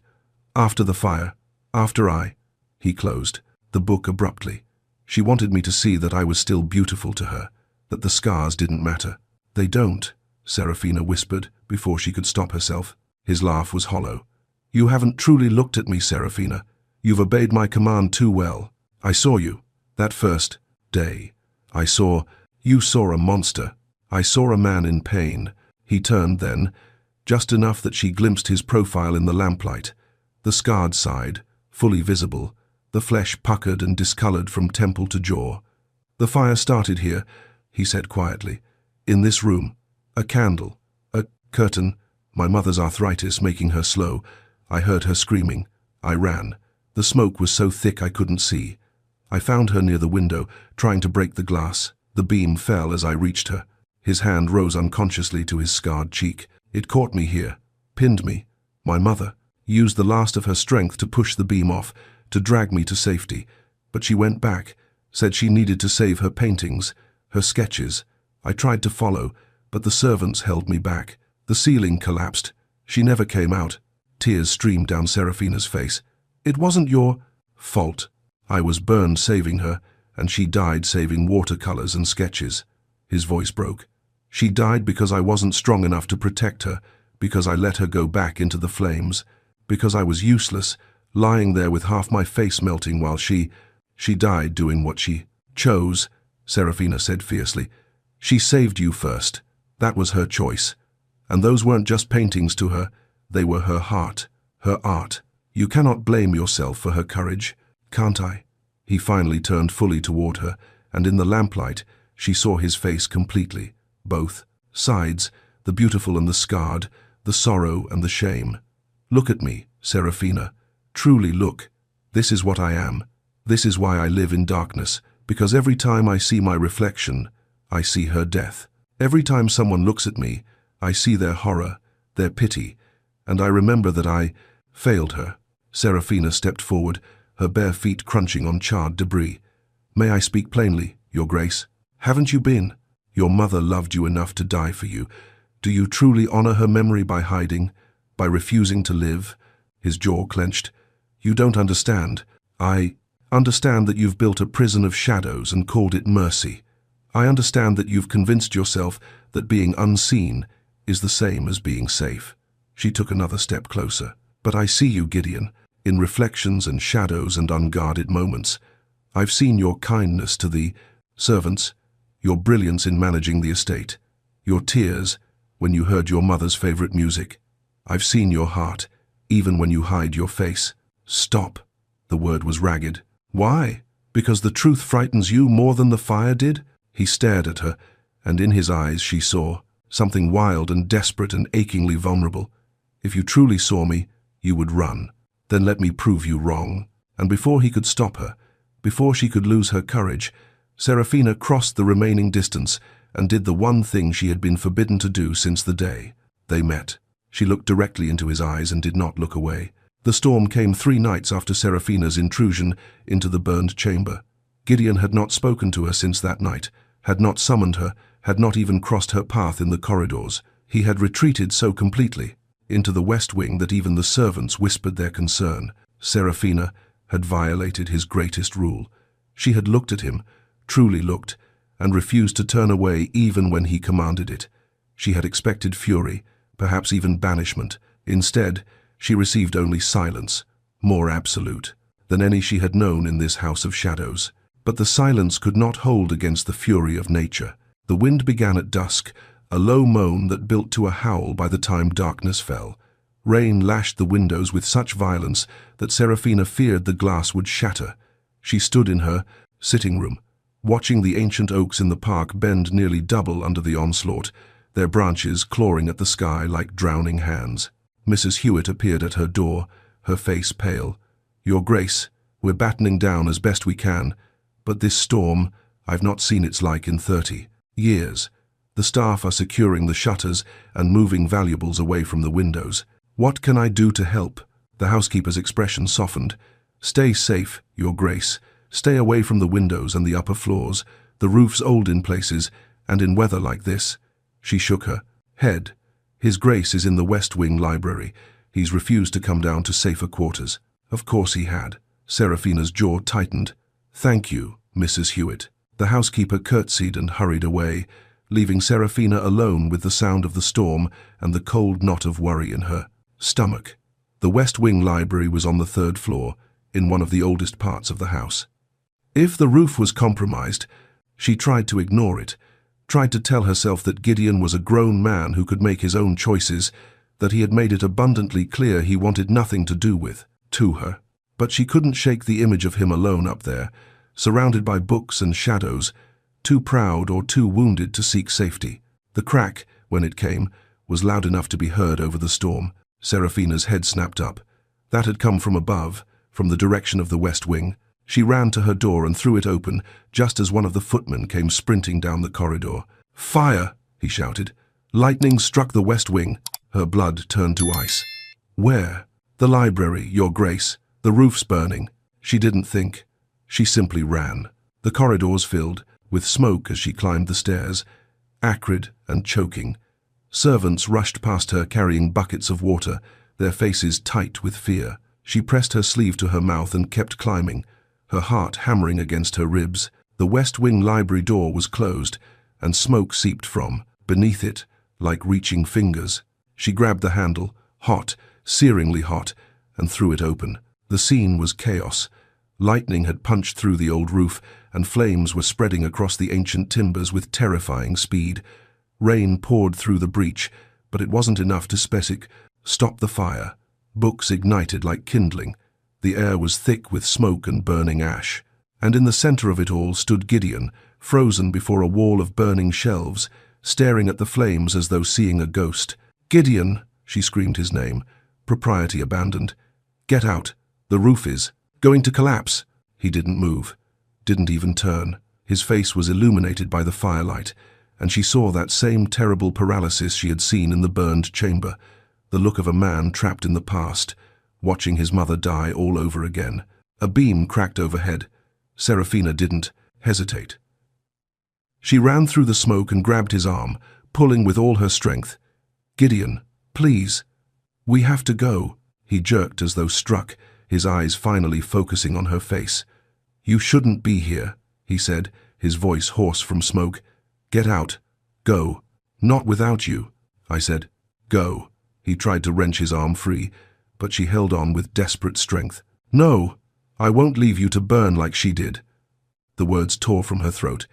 "After the fire, after I—" He closed the book abruptly. "She wanted me to see that I was still beautiful to her, that the scars didn't matter." "They don't," Serafina whispered before she could stop herself. His laugh was hollow. "You haven't truly looked at me, Serafina. You've obeyed my command too well. I saw you, that first day. You saw a monster. I saw a man in pain." He turned then, just enough that she glimpsed his profile in the lamplight, the scarred side, fully visible, the flesh puckered and discolored from temple to jaw. "The fire started here," he said quietly. "In this room. A candle, a curtain, my mother's arthritis making her slow. I heard her screaming. I ran. The smoke was so thick I couldn't see. I found her near the window, trying to break the glass. The beam fell as I reached her." His hand rose unconsciously to his scarred cheek. "It caught me here, pinned me. My mother used the last of her strength to push the beam off, to drag me to safety. But she went back, said she needed to save her paintings, her sketches. I tried to follow, but the servants held me back. The ceiling collapsed. She never came out." Tears streamed down Serafina's face. "It wasn't your fault. I was burned saving her, and she died saving watercolors and sketches." His voice broke. "She died because I wasn't strong enough to protect her, because I let her go back into the flames, because I was useless, lying there with half my face melting while she died doing what she chose," Serafina said fiercely. "She saved you first. That was her choice. And those weren't just paintings to her, they were her heart, her art. You cannot blame yourself for her courage, can't I?" He finally turned fully toward her, and in the lamplight she saw his face completely, both sides, the beautiful and the scarred, the sorrow and the shame. "Look at me, Serafina. Truly look. This is what I am. This is why I live in darkness, because every time I see my reflection, I see her death. Every time someone looks at me, I see their horror, their pity, and I remember that I failed her." Serafina stepped forward, her bare feet crunching on charred debris. "May I speak plainly, Your Grace? Haven't you been? Your mother loved you enough to die for you. Do you truly honor her memory by hiding, by refusing to live?" His jaw clenched. "You don't understand. I understand that you've built a prison of shadows and called it mercy. I understand that you've convinced yourself that being unseen is the same as being safe." She took another step closer. "But I see you, Gideon, in reflections and shadows and unguarded moments. I've seen your kindness to the servants, your brilliance in managing the estate, your tears when you heard your mother's favorite music. I've seen your heart, even when you hide your face." "Stop." The word was ragged. "Why? Because the truth frightens you more than the fire did?" He stared at her, and in his eyes she saw something wild and desperate and achingly vulnerable. "If you truly saw me, you would run. Then let me prove you wrong." And before he could stop her, before she could lose her courage, Serafina crossed the remaining distance and did the one thing she had been forbidden to do since the day they met. She looked directly into his eyes and did not look away. The storm came 3 nights after Serafina's intrusion into the burned chamber. Gideon had not spoken to her since that night, had not summoned her, had not even crossed her path in the corridors. He had retreated so completely into the west wing that even the servants whispered their concern. Serafina had violated his greatest rule. She had looked at him, truly looked, and refused to turn away even when he commanded it. She had expected fury, perhaps even banishment. Instead, she received only silence, more absolute than any she had known in this house of shadows. But the silence could not hold against the fury of nature. The wind began at dusk, a low moan that built to a howl by the time darkness fell. Rain lashed the windows with such violence that Serafina feared the glass would shatter. She stood in her sitting room, watching the ancient oaks in the park bend nearly double under the onslaught, their branches clawing at the sky like drowning hands. Mrs. Hewitt appeared at her door, her face pale. "Your Grace, we're battening down as best we can, but this storm, I've not seen its like in 30 years. The staff are securing the shutters and moving valuables away from the windows. What can I do to help?" The housekeeper's expression softened. "Stay safe, Your Grace. Stay away from the windows and the upper floors. The roof's old in places, and in weather like this. She shook her head. His Grace is in the West Wing library. He's refused to come down to safer quarters. Of course he had. Seraphina's jaw tightened. Thank you, Mrs. Hewitt. The housekeeper curtsied and hurried away, leaving Seraphina alone with the sound of the storm and the cold knot of worry in her stomach. The West Wing library was on the 3rd floor, in one of the oldest parts of the house. If the roof was compromised, she tried to ignore it, tried to tell herself that Gideon was a grown man who could make his own choices, that he had made it abundantly clear he wanted nothing to do with, to her. But she couldn't shake the image of him alone up there, surrounded by books and shadows, too proud or too wounded to seek safety. The crack, when it came, was loud enough to be heard over the storm. Seraphina's head snapped up. That had come from above, from the direction of the West Wing. She ran to her door and threw it open, just as one of the footmen came sprinting down the corridor. "Fire!" he shouted. "Lightning struck the West Wing." Her blood turned to ice. "Where?" "The library, Your Grace. The roof's burning." She didn't think. She simply ran. The corridors filled with smoke as she climbed the stairs, acrid and choking. Servants rushed past her carrying buckets of water, their faces tight with fear. She pressed her sleeve to her mouth and kept climbing, her heart hammering against her ribs. The West Wing library door was closed, and smoke seeped from beneath it like reaching fingers. She grabbed the handle, hot, searingly hot, and threw it open. The scene was chaos. Lightning had punched through the old roof, and flames were spreading across the ancient timbers with terrifying speed. Rain poured through the breach, but it wasn't enough to stop the fire. Books ignited like kindling. The air was thick with smoke and burning ash. And in the center of it all stood Gideon, frozen before a wall of burning shelves, staring at the flames as though seeing a ghost. "Gideon!" she screamed his name, propriety abandoned. "Get out! The roof is going to collapse!" He didn't move, didn't even turn. His face was illuminated by the firelight, and she saw that same terrible paralysis she had seen in the burned chamber, the look of a man trapped in the past, watching his mother die all over again. A beam cracked overhead. Seraphina didn't hesitate. She ran through the smoke and grabbed his arm, pulling with all her strength. "Gideon, please. We have to go." He jerked as though struck, his eyes finally focusing on her face. "You shouldn't be here," he said, his voice hoarse from smoke. "Get out. Go." "Not without you," I said. "Go." He tried to wrench his arm free, but she held on with desperate strength. "No, I won't leave you to burn like she did." The words tore from her throat.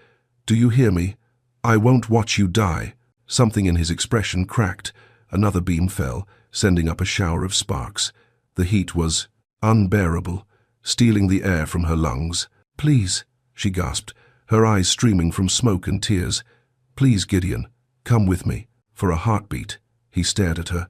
"Do you hear me? I won't watch you die." Something in his expression cracked. Another beam fell, sending up a shower of sparks. The heat was unbearable, stealing the air from her lungs. "Please," she gasped, her eyes streaming from smoke and tears. "Please, Gideon, come with me." For a heartbeat, he stared at her,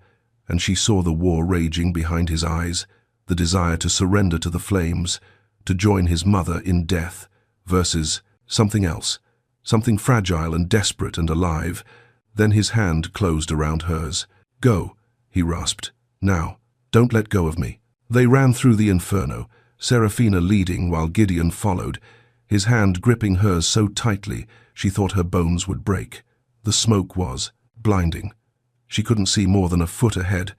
and she saw the war raging behind his eyes, the desire to surrender to the flames, to join his mother in death, versus something else, something fragile and desperate and alive. Then his hand closed around hers. "Go," he rasped. "Now, don't let go of me." They ran through the inferno, Seraphina leading while Gideon followed, his hand gripping hers so tightly she thought her bones would break. The smoke was blinding. She couldn't see more than a foot ahead,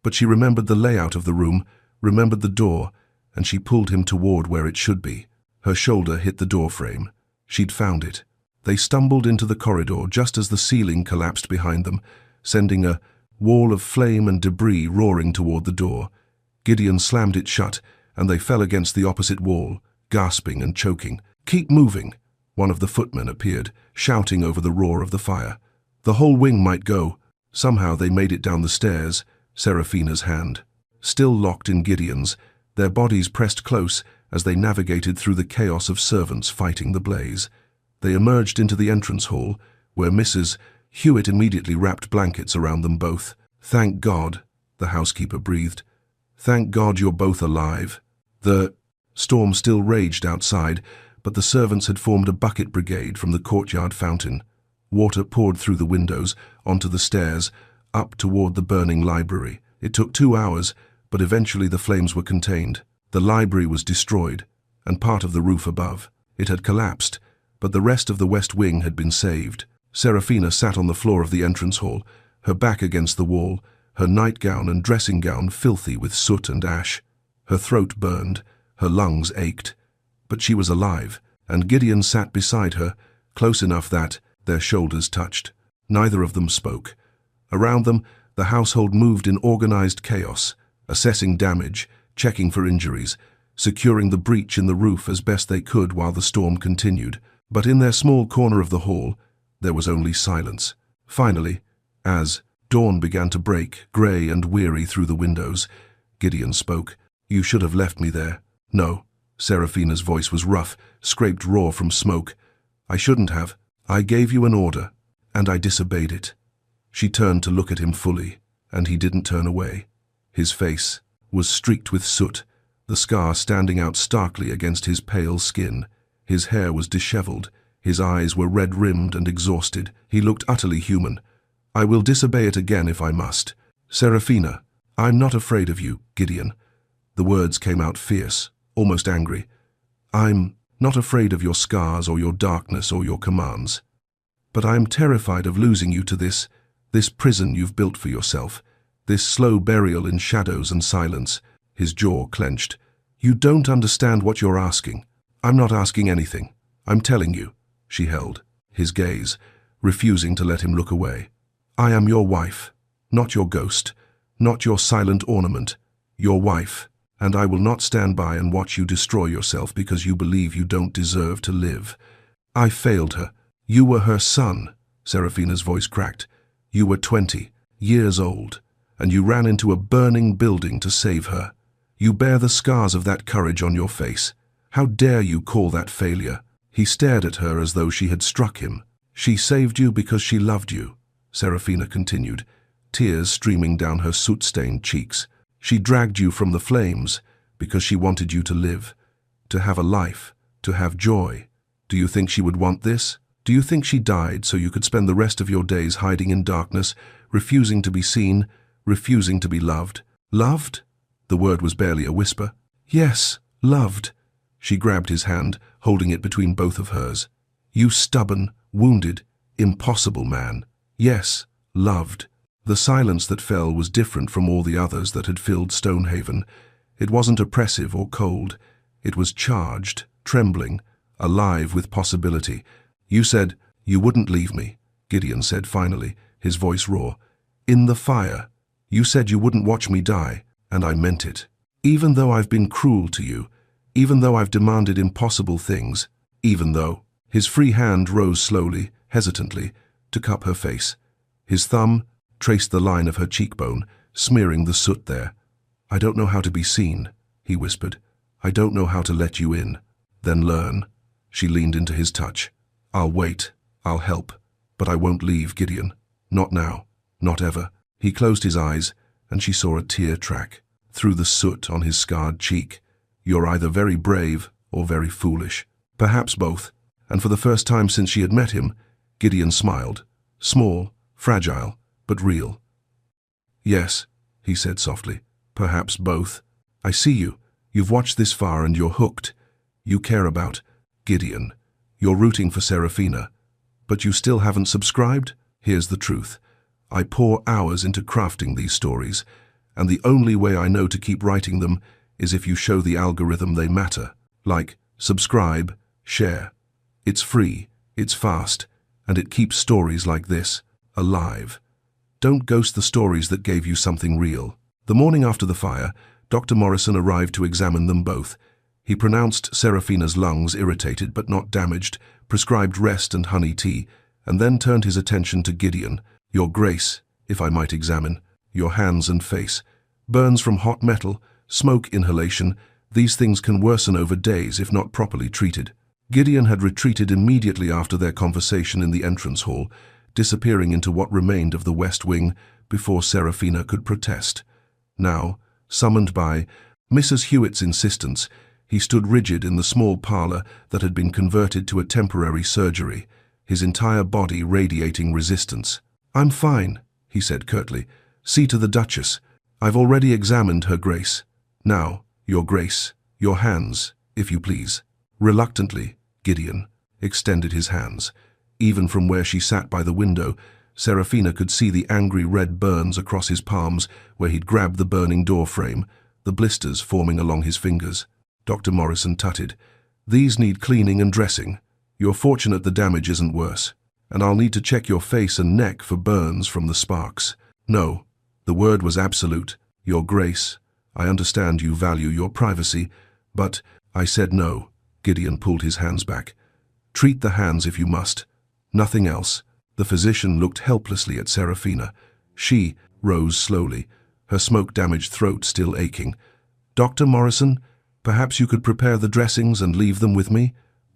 but she remembered the layout of the room, remembered the door, and she pulled him toward where it should be. Her shoulder hit the door frame. She'd found it. They stumbled into the corridor just as the ceiling collapsed behind them, sending a wall of flame and debris roaring toward the door. Gideon slammed it shut, and they fell against the opposite wall, gasping and choking. "Keep moving!" One of the footmen appeared, shouting over the roar of the fire. The whole wing might go. Somehow they made it down the stairs, Seraphina's hand still locked in Gideon's, their bodies pressed close as they navigated through the chaos of servants fighting the blaze. They emerged into the entrance hall, where Mrs. Hewitt immediately wrapped blankets around them both. "Thank God," the housekeeper breathed. "Thank God you're both alive." The storm still raged outside, but the servants had formed a bucket brigade from the courtyard fountain. Water poured through the windows, onto the stairs, up toward the burning library. It took 2 hours, but eventually the flames were contained. The library was destroyed, and part of the roof above. It had collapsed, but the rest of the West Wing had been saved. Serafina sat on the floor of the entrance hall, her back against the wall, her nightgown and dressing gown filthy with soot and ash. Her throat burned, her lungs ached. But she was alive, and Gideon sat beside her, close enough that their shoulders touched. Neither of them spoke. Around them, the household moved in organized chaos, assessing damage, checking for injuries, securing the breach in the roof as best they could while the storm continued. But in their small corner of the hall, there was only silence. Finally, as dawn began to break, grey and weary through the windows, Gideon spoke. "You should have left me there." "No." Serafina's voice was rough, scraped raw from smoke. "I shouldn't have. I gave you an order, and I disobeyed it." She turned to look at him fully, and he didn't turn away. His face was streaked with soot, the scar standing out starkly against his pale skin. His hair was disheveled, his eyes were red-rimmed and exhausted. He looked utterly human. "I will disobey it again if I must. Serafina, I'm not afraid of you, Gideon." The words came out fierce, almost angry. "I'm not afraid of your scars or your darkness or your commands. But I am terrified of losing you to this prison you've built for yourself, this slow burial in shadows and silence." His jaw clenched. "You don't understand what you're asking." "I'm not asking anything. I'm telling you." She held his gaze, refusing to let him look away. "I am your wife, not your ghost, not your silent ornament. Your wife, and I will not stand by and watch you destroy yourself because you believe you don't deserve to live." "I failed her. You were her son." Serafina's voice cracked. "You were 20 years old, and you ran into a burning building to save her. You bear the scars of that courage on your face. How dare you call that failure?" He stared at her as though she had struck him. "She saved you because she loved you," Serafina continued, tears streaming down her soot-stained cheeks. "She dragged you from the flames because she wanted you to live, to have a life, to have joy. Do you think she would want this? Do you think she died so you could spend the rest of your days hiding in darkness, refusing to be seen, refusing to be loved?" "Loved?" The word was barely a whisper. "Yes, loved." She grabbed his hand, holding it between both of hers. "You stubborn, wounded, impossible man. Yes, loved." The silence that fell was different from all the others that had filled Stonehaven. It wasn't oppressive or cold. It was charged, trembling, alive with possibility. "You said you wouldn't leave me," Gideon said finally, his voice raw. "In the fire. You said you wouldn't watch me die, and I meant it. Even though I've been cruel to you, even though I've demanded impossible things, even though—" His free hand rose slowly, hesitantly, to cup her face. His thumb traced the line of her cheekbone, smearing the soot there. "I don't know how to be seen," he whispered. "I don't know how to let you in." "Then learn." She leaned into his touch. "I'll wait. I'll help. But I won't leave, Gideon. Not now. Not ever." He closed his eyes, and she saw a tear track through the soot on his scarred cheek. "You're either very brave or very foolish. Perhaps both." And for the first time since she had met him, Gideon smiled. Small, fragile, but real. "Yes," he said softly. "Perhaps both. I see you. You've watched this far and you're hooked. You care about Gideon. You're rooting for Serafina. But you still haven't subscribed? Here's the truth. I pour hours into crafting these stories, and the only way I know to keep writing them is if you show the algorithm they matter. Like, subscribe, share. It's free, it's fast, and it keeps stories like this alive. Don't ghost the stories that gave you something real." The morning after the fire, Dr. Morrison arrived to examine them both. He pronounced Serafina's lungs irritated but not damaged, prescribed rest and honey tea, and then turned his attention to Gideon. "Your grace, if I might examine, your hands and face. Burns from hot metal, smoke inhalation, these things can worsen over days if not properly treated." Gideon had retreated immediately after their conversation in the entrance hall, disappearing into what remained of the West Wing before Serafina could protest. Now, summoned by Mrs. Hewitt's insistence, he stood rigid in the small parlor that had been converted to a temporary surgery, his entire body radiating resistance. "I'm fine," he said curtly. "See to the Duchess. I've already examined her grace. Now, your grace, your hands, if you please." Reluctantly, Gideon, extended his hands. Even from where she sat by the window, Serafina could see the angry red burns across his palms where he'd grabbed the burning door frame, the blisters forming along his fingers. Dr. Morrison tutted. "These need cleaning and dressing. You're fortunate the damage isn't worse. And I'll need to check your face and neck for burns from the sparks." "No." The word was absolute. "Your Grace, I understand you value your privacy, but—" "I said no." Gideon pulled his hands back. "Treat the hands if you must. Nothing else." The physician looked helplessly at Serafina. She rose slowly, her smoke-damaged throat still aching. "Dr. Morrison, perhaps you could prepare the dressings and leave them with me?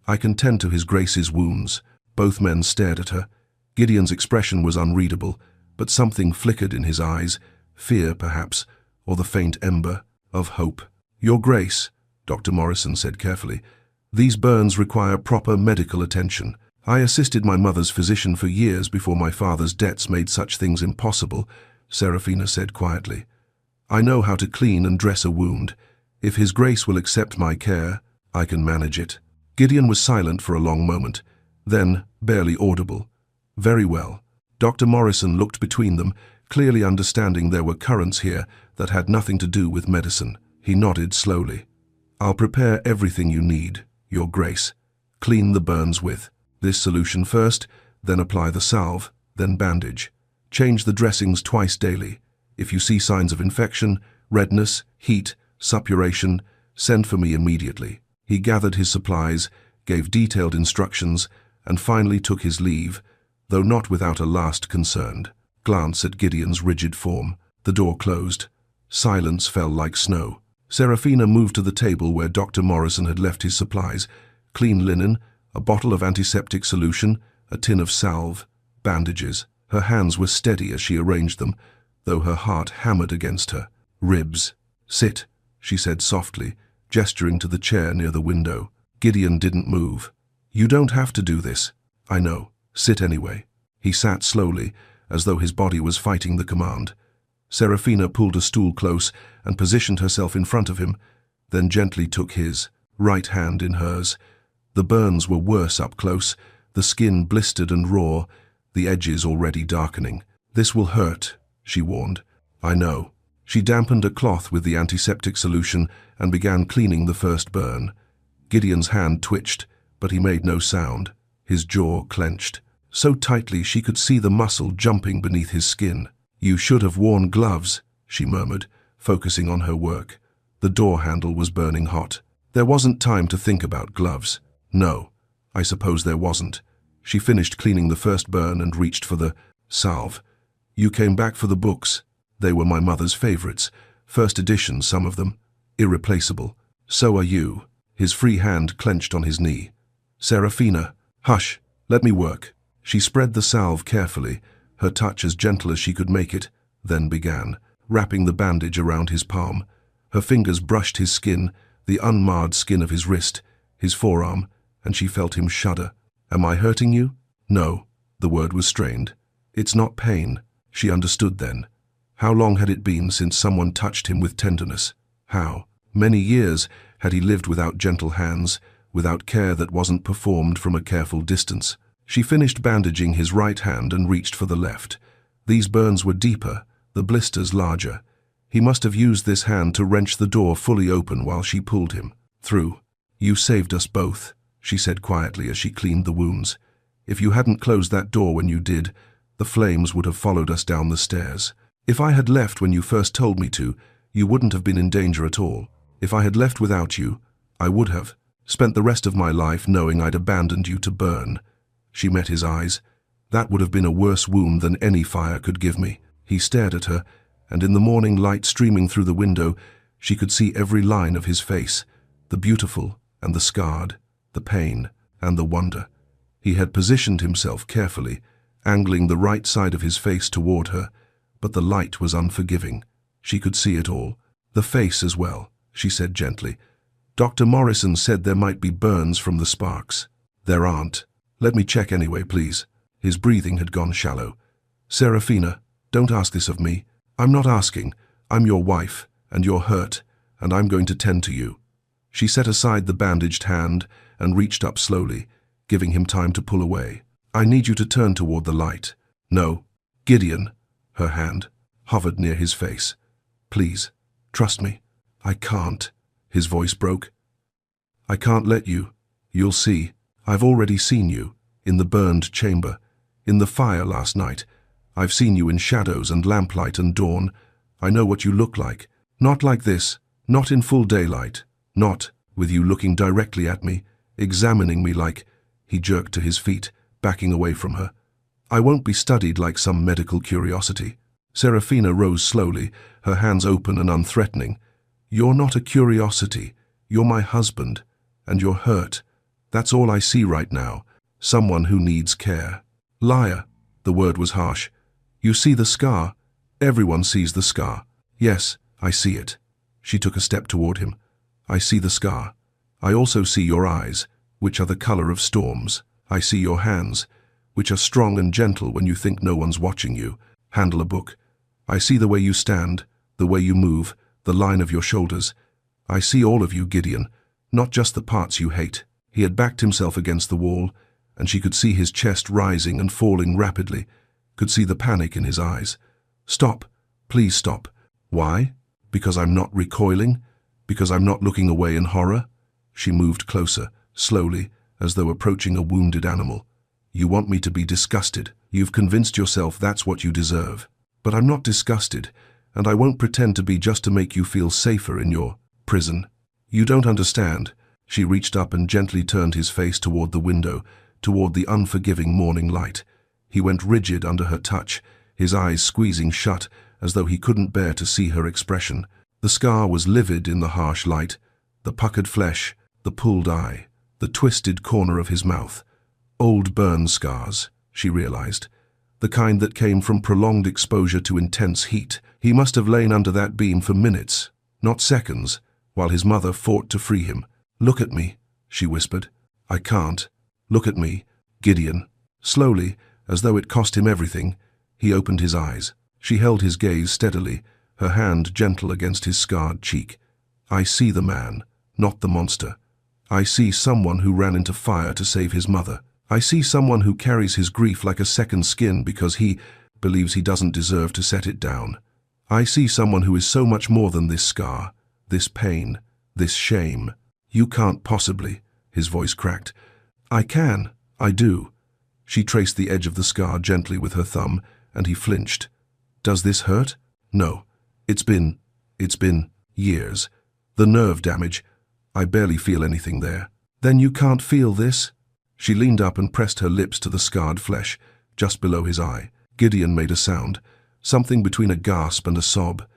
I can tend to His Grace's wounds." Both men stared at her. Gideon's expression was unreadable, but something flickered in his eyes, fear perhaps, or the faint ember of hope. "Your Grace," Dr. Morrison said carefully, "these burns require proper medical attention. I assisted my mother's physician for years before my father's debts made such things impossible," Serafina said quietly. "I know how to clean and dress a wound. If His Grace will accept my care, I can manage it." Gideon was silent for a long moment. Then, barely audible, "Very well." Dr. Morrison looked between them, clearly understanding there were currents here that had nothing to do with medicine. He nodded slowly. "I'll prepare everything you need, Your Grace. Clean the burns with this solution first, then apply the salve, then bandage. Change the dressings twice daily. If you see signs of infection, redness, heat, suppuration, send for me immediately." He gathered his supplies, gave detailed instructions, and finally took his leave, though not without a last concerned glance at Gideon's rigid form. The door closed. Silence fell like snow. Serafina moved to the table where Dr. Morrison had left his supplies: clean linen, a bottle of antiseptic solution, a tin of salve, bandages. Her hands were steady as she arranged them, though her heart hammered against her ribs. "Sit," she said softly, gesturing to the chair near the window. Gideon didn't move. "You don't have to do this." "I know. Sit anyway." He sat slowly, as though his body was fighting the command. Serafina pulled a stool close and positioned herself in front of him, then gently took his right hand in hers. The burns were worse up close, the skin blistered and raw, the edges already darkening. "This will hurt," she warned. "I know." She dampened a cloth with the antiseptic solution and began cleaning the first burn. Gideon's hand twitched, but he made no sound. His jaw clenched so tightly she could see the muscle jumping beneath his skin. "You should have worn gloves," she murmured, focusing on her work. The door handle was burning hot. There wasn't time to think about gloves. No, I suppose there wasn't. She finished cleaning the first burn and reached for the salve. "You came back for the books. They were my mother's favorites. First edition, some of them. Irreplaceable. So are you." His free hand clenched on his knee. "Serafina, hush, let me work." She spread the salve carefully, her touch as gentle as she could make it, then began, wrapping the bandage around his palm. Her fingers brushed his skin, the unmarred skin of his wrist, his forearm, and she felt him shudder. "Am I hurting you?" "No." The word was strained. "It's not pain." She understood then. How long had it been since someone touched him with tenderness? How many years had he lived without gentle hands, without care that wasn't performed from a careful distance? She finished bandaging his right hand and reached for the left. These burns were deeper, the blisters larger. He must have used this hand to wrench the door fully open while she pulled him through. "You saved us both," she said quietly as she cleaned the wounds. "If you hadn't closed that door when you did, the flames would have followed us down the stairs. If I had left when you first told me to, you wouldn't have been in danger at all. If I had left without you, I would have spent the rest of my life knowing I'd abandoned you to burn." She met his eyes. "That would have been a worse wound than any fire could give me." He stared at her, and in the morning light streaming through the window, she could see every line of his face, the beautiful and the scarred, the pain and the wonder. He had positioned himself carefully, angling the right side of his face toward her, but the light was unforgiving. She could see it all. "The face as well," she said gently. "Dr. Morrison said there might be burns from the sparks." "There aren't. Let me check anyway, please." His breathing had gone shallow. "Serafina, don't ask this of me. I'm not asking. I'm your wife, and you're hurt, and I'm going to tend to you." She set aside the bandaged hand and reached up slowly, giving him time to pull away. I need you to turn toward the light. No. Gideon, her hand, hovered near his face. Please, trust me. I can't. His voice broke. I can't let you. You'll see. I've already seen you. In the burned chamber. In the fire last night. I've seen you in shadows and lamplight and dawn. I know what you look like. Not like this. Not in full daylight. Not with you looking directly at me, examining me like... He jerked to his feet, backing away from her. I won't be studied like some medical curiosity. Serafina rose slowly, her hands open and unthreatening. You're not a curiosity. You're my husband. And you're hurt. That's all I see right now. Someone who needs care. Liar. The word was harsh. You see the scar? Everyone sees the scar. Yes, I see it. She took a step toward him. I see the scar. I also see your eyes, which are the color of storms. I see your hands, which are strong and gentle when you think no one's watching you. Handle a book. I see the way you stand, the way you move, the line of your shoulders. I see all of you, Gideon, not just the parts you hate. He had backed himself against the wall, and she could see his chest rising and falling rapidly, could see the panic in his eyes. Stop. Please stop. Why? Because I'm not recoiling? Because I'm not looking away in horror? She moved closer, slowly, as though approaching a wounded animal. You want me to be disgusted. You've convinced yourself that's what you deserve. But I'm not disgusted, and I won't pretend to be just to make you feel safer in your prison. You don't understand. She reached up and gently turned his face toward the window, toward the unforgiving morning light. He went rigid under her touch, his eyes squeezing shut, as though he couldn't bear to see her expression. The scar was livid in the harsh light, the puckered flesh, the pulled eye, the twisted corner of his mouth. Old burn scars, she realized. The kind that came from prolonged exposure to intense heat. He must have lain under that beam for minutes, not seconds, while his mother fought to free him. Look at me, she whispered. I can't. Look at me, Gideon. Slowly, as though it cost him everything, he opened his eyes. She held his gaze steadily, her hand gentle against his scarred cheek. I see the man, not the monster. I see someone who ran into fire to save his mother. I see someone who carries his grief like a second skin because he believes he doesn't deserve to set it down. I see someone who is so much more than this scar, this pain, this shame. You can't possibly, his voice cracked. I can, I do. She traced the edge of the scar gently with her thumb, and he flinched. Does this hurt? No. It's been years. The nerve damage. I barely feel anything there. Then you can't feel this? She leaned up and pressed her lips to the scarred flesh, just below his eye. Gideon made a sound, something between a gasp and a sob.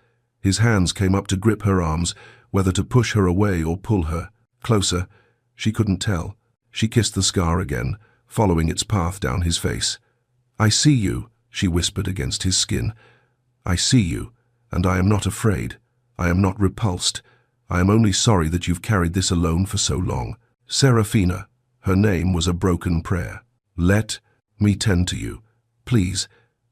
His hands came up to grip her arms, whether to push her away or pull her. Closer. She couldn't tell. She kissed the scar again, following its path down his face. I see you, she whispered against his skin. I see you, and I am not afraid. I am not repulsed. I am only sorry that you've carried this alone for so long. Serafina. Her name was a broken prayer. Let me tend to you. Please,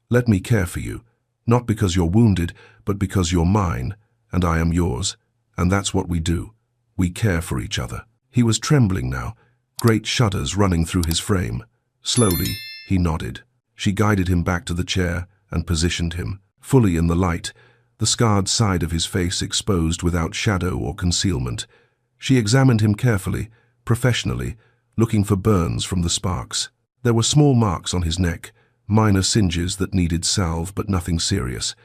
let me care for you. Not because you're wounded, but because you're mine, and I am yours. And that's what we do. We care for each other. He was trembling now, great shudders running through his frame. Slowly, he nodded. She guided him back to the chair and positioned him, fully in the light, the scarred side of his face exposed without shadow or concealment. She examined him carefully, professionally, looking for burns from the sparks. There were small marks on his neck, minor singes that needed salve but nothing serious.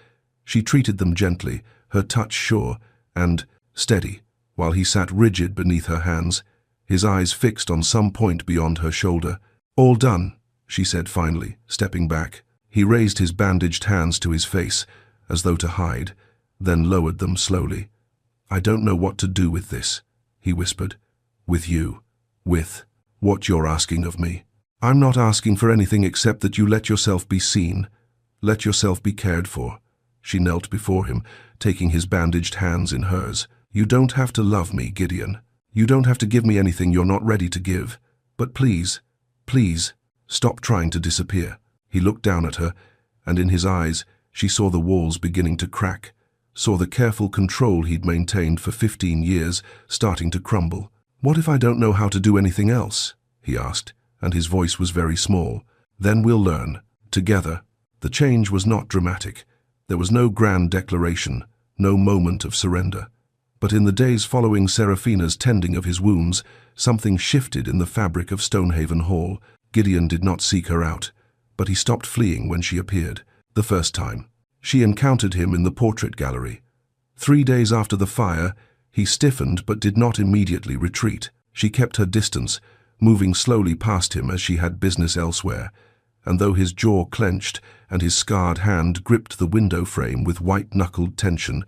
She treated them gently, her touch sure and steady, while he sat rigid beneath her hands, his eyes fixed on some point beyond her shoulder. All done, she said finally, stepping back. He raised his bandaged hands to his face, as though to hide, then lowered them slowly. I don't know what to do with this, he whispered. With you. With what you're asking of me. I'm not asking for anything except that you let yourself be seen, let yourself be cared for. She knelt before him, taking his bandaged hands in hers. You don't have to love me, Gideon. You don't have to give me anything you're not ready to give. But please, please, stop trying to disappear. He looked down at her, and in his eyes she saw the walls beginning to crack, saw the careful control he'd maintained for 15 years starting to crumble. What if I don't know how to do anything else? He asked. and his voice was very small. "Then we'll learn. Together." The change was not dramatic. There was no grand declaration, no moment of surrender. But in the days following Serafina's tending of his wounds, something shifted in the fabric of Stonehaven Hall. Gideon did not seek her out, but he stopped fleeing when she appeared. The first time, she encountered him in the portrait gallery. 3 days after the fire, he stiffened but did not immediately retreat. She kept her distance, moving slowly past him as she had business elsewhere, and though his jaw clenched and his scarred hand gripped the window frame with white-knuckled tension,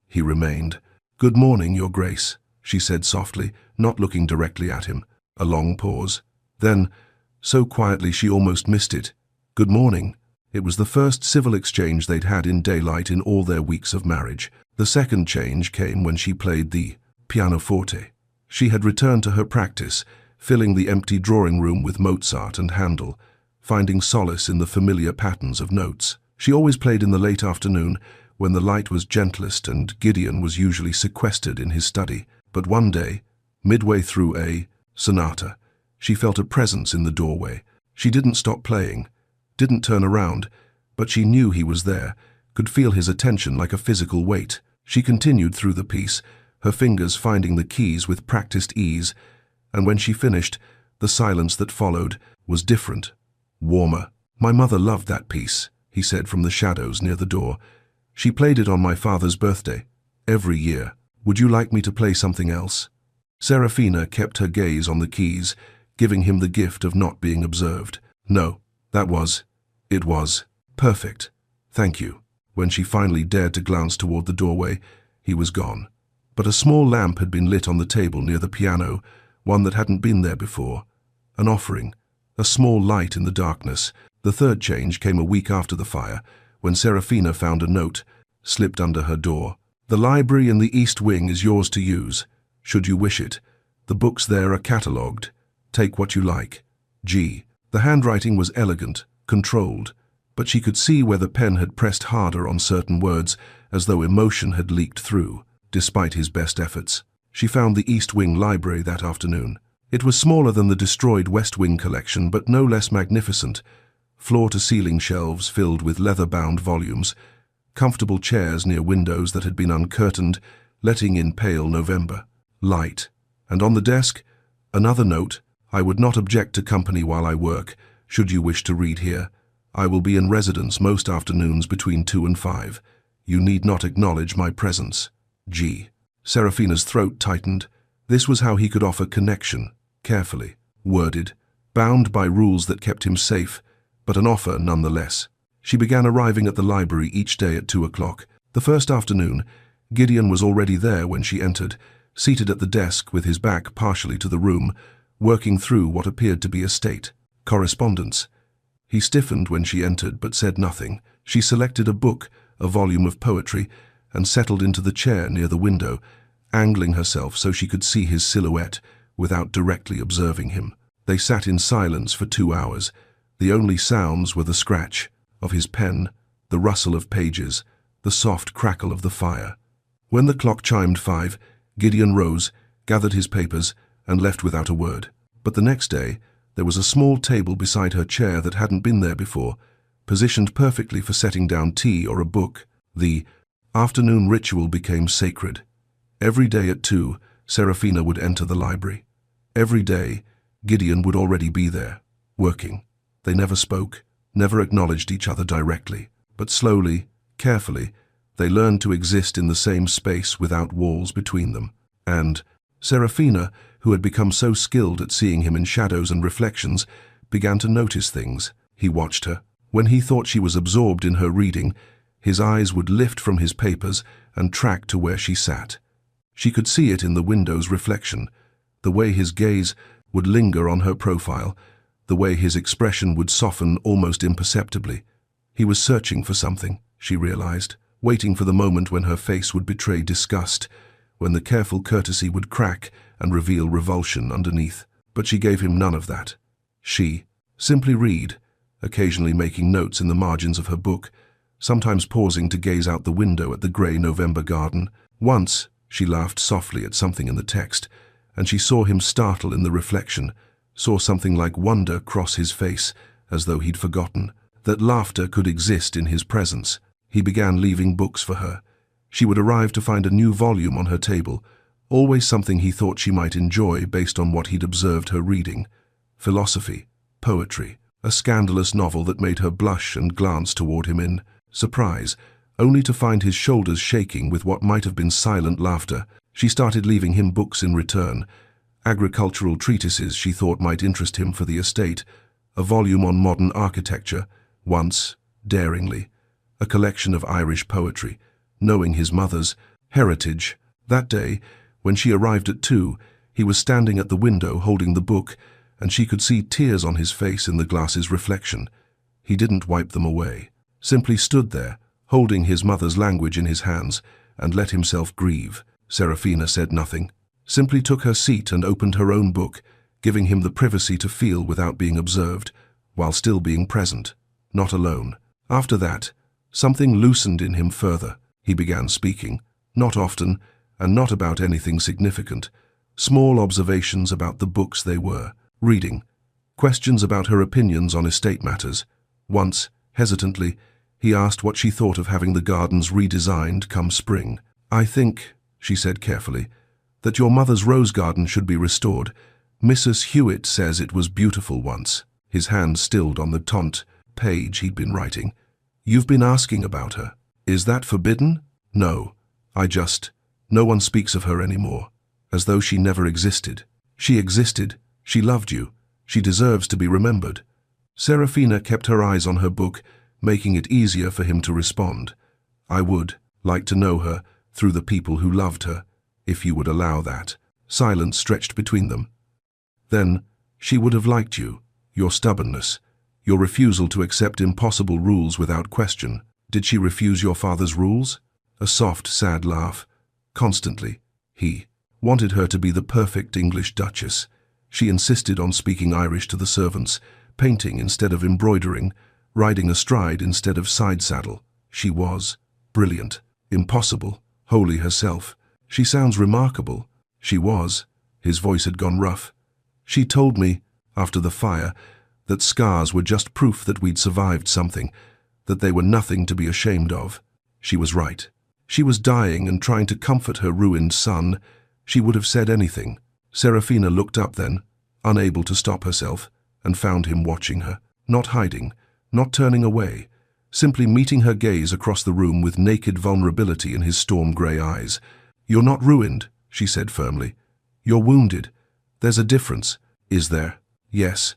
he remained. "Good morning, Your Grace," she said softly, not looking directly at him. A long pause. Then, so quietly she almost missed it, "Good morning." It was the first civil exchange they'd had in daylight in all their weeks of marriage. The second change came when she played the pianoforte. She had returned to her practice, filling the empty drawing room with Mozart and Handel, finding solace in the familiar patterns of notes. She always played in the late afternoon, when the light was gentlest and Gideon was usually sequestered in his study. But one day, midway through a sonata, she felt a presence in the doorway. She didn't stop playing, didn't turn around, but she knew he was there, could feel his attention like a physical weight. She continued through the piece, her fingers finding the keys with practiced ease, and when she finished, the silence that followed was different, warmer. "My mother loved that piece," he said from the shadows near the door. "She played it on my father's birthday, every year. Would you like me to play something else?" Serafina kept her gaze on the keys, giving him the gift of not being observed. "No, it was perfect. Thank you." When she finally dared to glance toward the doorway, he was gone. But a small lamp had been lit on the table near the piano, one that hadn't been there before. An offering, a small light in the darkness. The third change came a week after the fire, when Serafina found a note slipped under her door. "The library in the East Wing is yours to use, should you wish it. The books there are catalogued. Take what you like. G." The handwriting was elegant, controlled, but she could see where the pen had pressed harder on certain words, as though emotion had leaked through. Despite his best efforts, she found the East Wing library that afternoon. It was smaller than the destroyed West Wing collection, but no less magnificent. Floor-to-ceiling shelves filled with leather-bound volumes, comfortable chairs near windows that had been uncurtained, letting in pale November light. And on the desk, another note: "I would not object to company while I work, should you wish to read here. I will be in residence most afternoons between 2 and 5. You need not acknowledge my presence. G." Serafina's throat tightened. This was how he could offer connection, carefully, worded, bound by rules that kept him safe, but an offer nonetheless. She began arriving at the library each day at 2 o'clock. The first afternoon, Gideon was already there when she entered, seated at the desk with his back partially to the room, working through what appeared to be a state correspondence. He stiffened when she entered but said nothing. She selected a book, a volume of poetry, and settled into the chair near the window, angling herself so she could see his silhouette without directly observing him. They sat in silence for 2 hours. The only sounds were the scratch of his pen, the rustle of pages, the soft crackle of the fire. When the clock chimed 5, Gideon rose, gathered his papers, and left without a word. But the next day, there was a small table beside her chair that hadn't been there before, positioned perfectly for setting down tea or a book. The afternoon ritual became sacred. Every day at 2, Serafina would enter the library. Every day, Gideon would already be there, working. They never spoke, never acknowledged each other directly, but slowly, carefully, they learned to exist in the same space without walls between them. And Serafina, who had become so skilled at seeing him in shadows and reflections, began to notice things. He watched her. When he thought she was absorbed in her reading, his eyes would lift from his papers and track to where she sat. She could see it in the window's reflection, the way his gaze would linger on her profile, the way his expression would soften almost imperceptibly. He was searching for something, she realized, waiting for the moment when her face would betray disgust, when the careful courtesy would crack and reveal revulsion underneath. But she gave him none of that. She simply read, occasionally making notes in the margins of her book, sometimes pausing to gaze out the window at the grey November garden. Once, she laughed softly at something in the text, and she saw him startle in the reflection, saw something like wonder cross his face, as though he'd forgotten that laughter could exist in his presence. He began leaving books for her. She would arrive to find a new volume on her table, always something he thought she might enjoy based on what he'd observed her reading. Philosophy, poetry, a scandalous novel that made her blush and glance toward him in surprise, only to find his shoulders shaking with what might have been silent laughter. She started leaving him books in return, agricultural treatises she thought might interest him for the estate, a volume on modern architecture, once, daringly, a collection of Irish poetry, knowing his mother's heritage. That day, when she arrived at 2, he was standing at the window holding the book, and she could see tears on his face in the glass's reflection. He didn't wipe them away, simply stood there, holding his mother's language in his hands, and let himself grieve. Serafina said nothing, simply took her seat and opened her own book, giving him the privacy to feel without being observed, while still being present, not alone. After that, something loosened in him further. He began speaking, not often, and not about anything significant. Small observations about the books they were reading, questions about her opinions on estate matters. Once, hesitantly, he asked what she thought of having the gardens redesigned come spring. "I think," she said carefully, "that your mother's rose garden should be restored. Mrs. Hewitt says it was beautiful once." His hand stilled on the taunt page he'd been writing. "You've been asking about her. Is that forbidden?" "No. No one speaks of her anymore, as though she never existed." "She existed. She loved you. She deserves to be remembered." Serafina kept her eyes on her book, making it easier for him to respond. "I would like to know her through the people who loved her, if you would allow that." Silence stretched between them. "Then, she would have liked you, your stubbornness, your refusal to accept impossible rules without question." "Did she refuse your father's rules?" A soft, sad laugh. "Constantly. He wanted her to be the perfect English duchess. She insisted on speaking Irish to the servants, painting instead of embroidering, riding astride instead of side saddle. She was brilliant, impossible, wholly herself. She sounds remarkable." "She was." His voice had gone rough. "She told me, after the fire, that scars were just proof that we'd survived something, that they were nothing to be ashamed of. She was right. She was dying and trying to comfort her ruined son. She would have said anything." Serafina looked up then, unable to stop herself, and found him watching her, not hiding, not turning away, simply meeting her gaze across the room with naked vulnerability in his storm-grey eyes. "You're not ruined," she said firmly. "You're wounded. There's a difference." "Is there?" "Yes.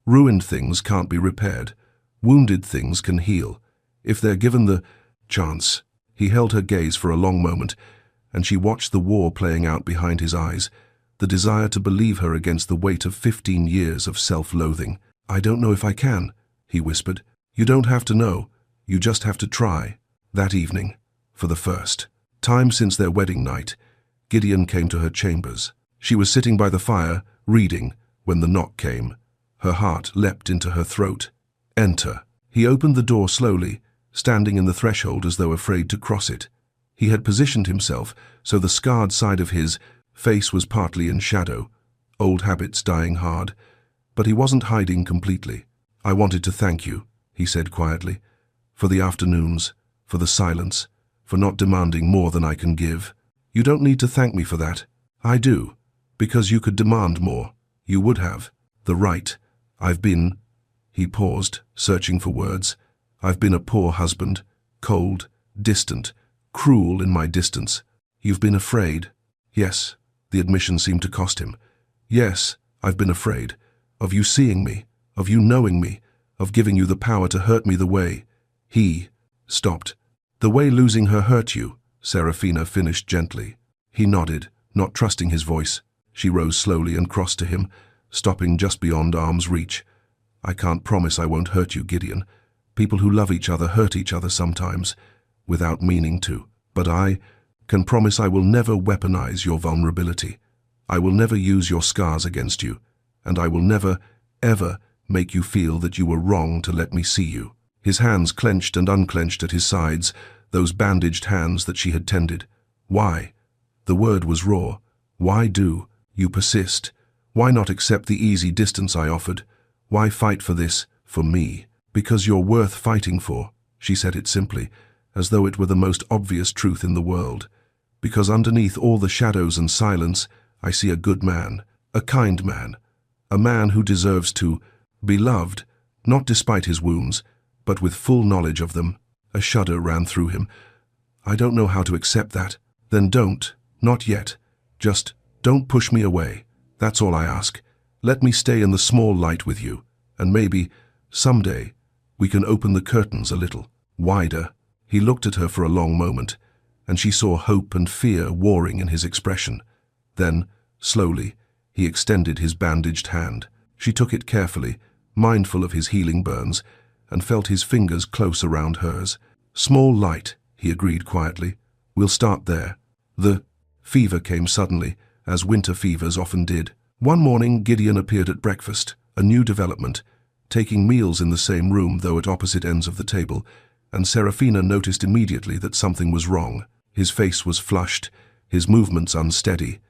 Ruined things can't be repaired. Wounded things can heal, if they're given the chance." He held her gaze for a long moment, and she watched the war playing out behind his eyes, the desire to believe her against the weight of 15 years of self-loathing. "I don't know if I can," he whispered. "You don't have to know. You just have to try." That evening, for the first time since their wedding night, Gideon came to her chambers. She was sitting by the fire, reading, when the knock came. Her heart leapt into her throat. "Enter." He opened the door slowly, standing in the threshold as though afraid to cross it. He had positioned himself so the scarred side of his face was partly in shadow, old habits dying hard, but he wasn't hiding completely. "I wanted to thank you," he said quietly, "for the afternoons, for the silence, for not demanding more than I can give." "You don't need to thank me for that." "I do, because you could demand more. You would have. The right. I've been—" He paused, searching for words. "I've been a poor husband, cold, distant, cruel in my distance. You've been afraid." "Yes." The admission seemed to cost him. "Yes, I've been afraid. Of you seeing me, of you knowing me, of giving you the power to hurt me the way—" He stopped. "The way losing her hurt you," Serafina finished gently. He nodded, not trusting his voice. She rose slowly and crossed to him, stopping just beyond arm's reach. "I can't promise I won't hurt you, Gideon. People who love each other hurt each other sometimes, without meaning to. But I can promise I will never weaponize your vulnerability. I will never use your scars against you, and I will never, ever make you feel that you were wrong to let me see you." His hands clenched and unclenched at his sides, those bandaged hands that she had tended. "Why?" The word was raw. "Why do you persist? Why not accept the easy distance I offered? Why fight for this, for me? Because you're worth fighting for. She said it simply, as though it were the most obvious truth in the world. Because underneath all the shadows and silence, I see a good man, a kind man, a man who deserves to be loved, not despite his wounds, but with full knowledge of them. A shudder ran through him. I don't know how to accept that. Then don't, not yet. Just don't push me away. That's all I ask. Let me stay in the small light with you, and maybe, someday, we can open the curtains a little wider. He looked at her for a long moment, and she saw hope and fear warring in his expression. Then, slowly, he extended his bandaged hand. She took it carefully, mindful of his healing burns, and felt his fingers close around hers. Small light, he agreed quietly. We'll start there. The fever came suddenly, as winter fevers often did. One morning, Gideon appeared at breakfast, a new development, taking meals in the same room though at opposite ends of the table, and Serafina noticed immediately that something was wrong. His face was flushed, his movements unsteady,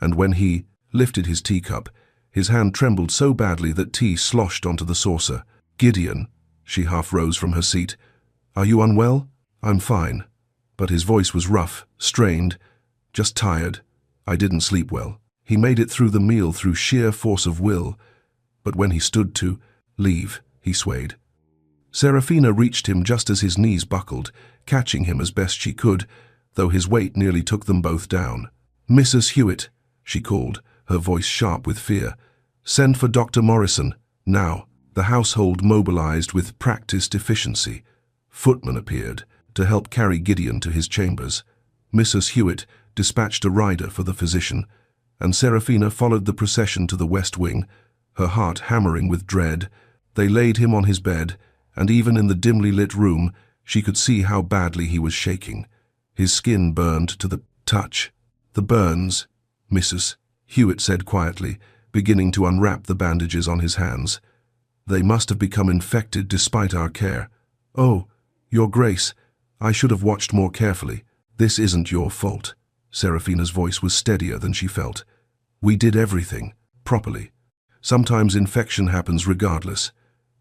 and when he lifted his teacup, his hand trembled so badly that tea sloshed onto the saucer. Gideon, she half rose from her seat. Are you unwell? I'm fine. But his voice was rough, strained, just tired. I didn't sleep well. He made it through the meal through sheer force of will, but when he stood to leave, he swayed. Serafina reached him just as his knees buckled, catching him as best she could, though his weight nearly took them both down. Mrs. Hewitt, she called, her voice sharp with fear. Send for Dr. Morrison, now. The household mobilized with practiced efficiency. Footmen appeared to help carry Gideon to his chambers. Mrs. Hewitt dispatched a rider for the physician, and Serafina followed the procession to the west wing, her heart hammering with dread. They laid him on his bed, and even in the dimly lit room, she could see how badly he was shaking. His skin burned to the touch. The burns, Mrs. Hewitt said quietly, beginning to unwrap the bandages on his hands. They must have become infected despite our care. Oh, Your Grace, I should have watched more carefully. This isn't your fault. Serafina's voice was steadier than she felt. We did everything, properly. Sometimes infection happens regardless.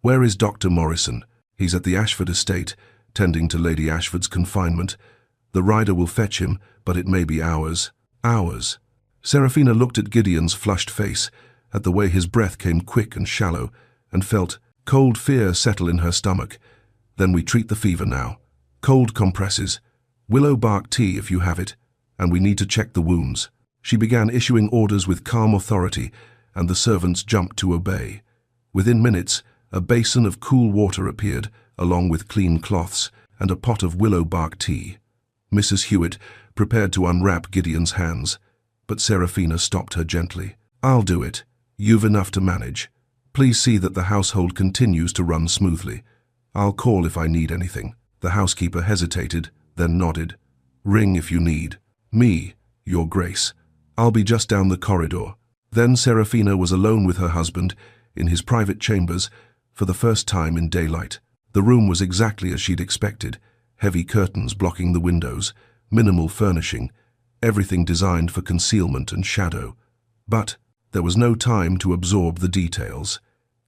Where is Dr. Morrison? He's at the Ashford estate, tending to Lady Ashford's confinement. The rider will fetch him, but it may be hours. Hours. Serafina looked at Gideon's flushed face, at the way his breath came quick and shallow, and felt cold fear settle in her stomach. Then we treat the fever now. Cold compresses. Willow bark tea if you have it, and we need to check the wounds. She began issuing orders with calm authority, and the servants jumped to obey. Within minutes, a basin of cool water appeared, along with clean cloths and a pot of willow bark tea. Mrs. Hewitt prepared to unwrap Gideon's hands, but Serafina stopped her gently. I'll do it. You've enough to manage. Please see that the household continues to run smoothly. I'll call if I need anything. The housekeeper hesitated, then nodded. Ring if you need. Me, Your Grace. I'll be just down the corridor. Then Serafina was alone with her husband, in his private chambers, for the first time in daylight. The room was exactly as she'd expected, heavy curtains blocking the windows, minimal furnishing, everything designed for concealment and shadow. But there was no time to absorb the details.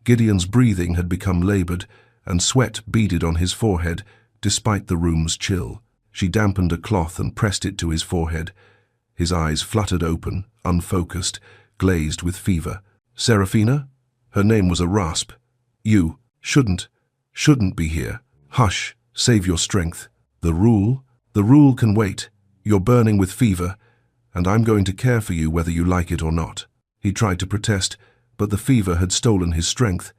Gideon's breathing had become labored, and sweat beaded on his forehead, despite the room's chill. She dampened a cloth and pressed it to his forehead. His eyes fluttered open, unfocused, glazed with fever. Serafina? Her name was a rasp. You shouldn't be here. Hush, save your strength. The rule can wait. You're burning with fever, and I'm going to care for you whether you like it or not. He tried to protest, but the fever had stolen his strength.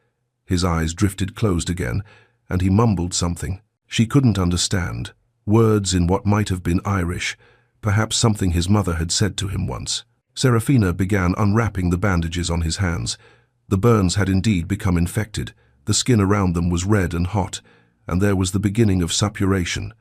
His eyes drifted closed again, and he mumbled something. She couldn't understand. Words in what might have been Irish, perhaps something his mother had said to him once. Serafina began unwrapping the bandages on his hands. The burns had indeed become infected. The skin around them was red and hot, and there was the beginning of suppuration.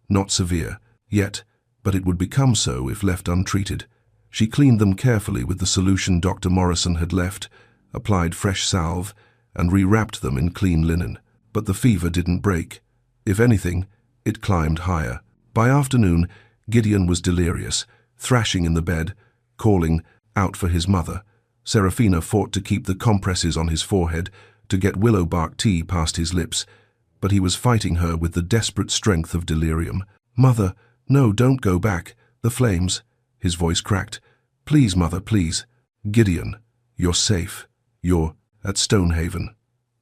Not severe, yet, but it would become so if left untreated. She cleaned them carefully with the solution Dr. Morrison had left, applied fresh salve, and rewrapped them in clean linen. But the fever didn't break. If anything, it climbed higher. By afternoon, Gideon was delirious, thrashing in the bed, calling out for his mother. Serafina fought to keep the compresses on his forehead, to get willow bark tea past his lips, but he was fighting her with the desperate strength of delirium. "Mother, no, don't go back. The flames." His voice cracked. "Please, Mother, please." "Gideon, you're safe. You're at Stonehaven."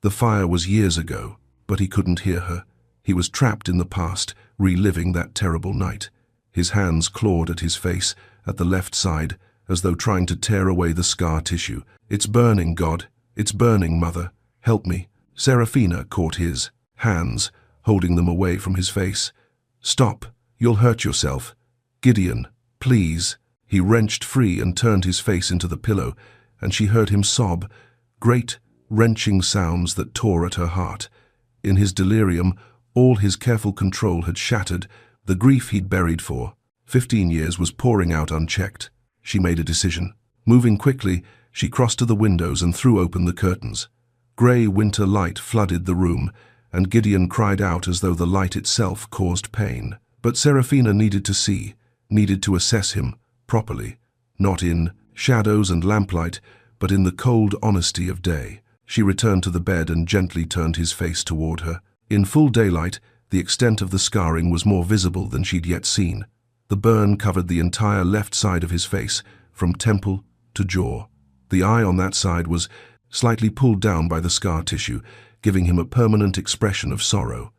The fire was years ago, but he couldn't hear her. He was trapped in the past, reliving that terrible night. His hands clawed at his face, at the left side, as though trying to tear away the scar tissue. "It's burning, God. It's burning, Mother. Help me." Serafina caught his hands, holding them away from his face. "Stop. You'll hurt yourself. Gideon, please." He wrenched free and turned his face into the pillow, and she heard him sob, great, wrenching sounds that tore at her heart. In his delirium, all his careful control had shattered. The grief he'd buried for 15 years was pouring out unchecked. She made a decision. Moving quickly, she crossed to the windows and threw open the curtains. Grey winter light flooded the room, and Gideon cried out as though the light itself caused pain. But Serafina needed to see, needed to assess him properly, not in shadows and lamplight, but in the cold honesty of day. She returned to the bed and gently turned his face toward her. In full daylight, the extent of the scarring was more visible than she'd yet seen. The burn covered the entire left side of his face, from temple to jaw. The eye on that side was slightly pulled down by the scar tissue, giving him a permanent expression of sorrow.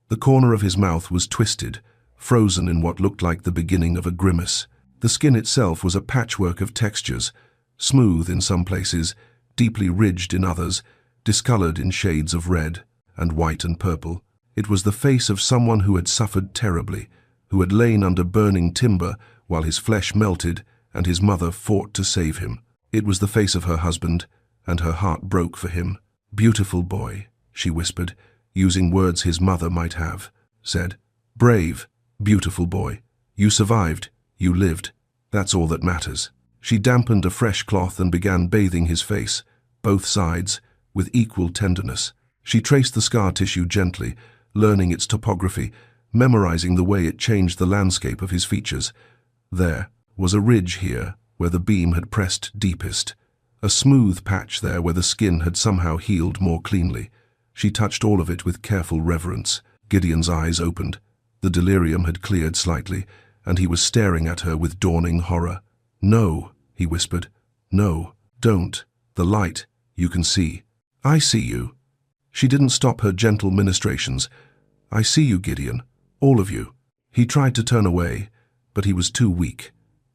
The corner of his mouth was twisted, frozen in what looked like the beginning of a grimace. The skin itself was a patchwork of textures, smooth in some places, deeply ridged in others, discolored in shades of red and white and purple. It was the face of someone who had suffered terribly, who had lain under burning timber while his flesh melted and his mother fought to save him. It was the face of her husband, and her heart broke for him. "Beautiful boy," she whispered, using words his mother might have said. "Brave, beautiful boy. You survived. You lived. That's all that matters." She dampened a fresh cloth and began bathing his face, both sides, with equal tenderness. She traced the scar tissue gently, learning its topography, memorizing the way it changed the landscape of his features. There was a ridge here where the beam had pressed deepest, a smooth patch there where the skin had somehow healed more cleanly. She touched all of it with careful reverence. Gideon's eyes opened. The delirium had cleared slightly, and he was staring at her with dawning horror. "No," he whispered. "No, don't. The light. You can see. I see you." She didn't stop her gentle ministrations. "I see you, Gideon. All of you." He tried to turn away, but he was too weak.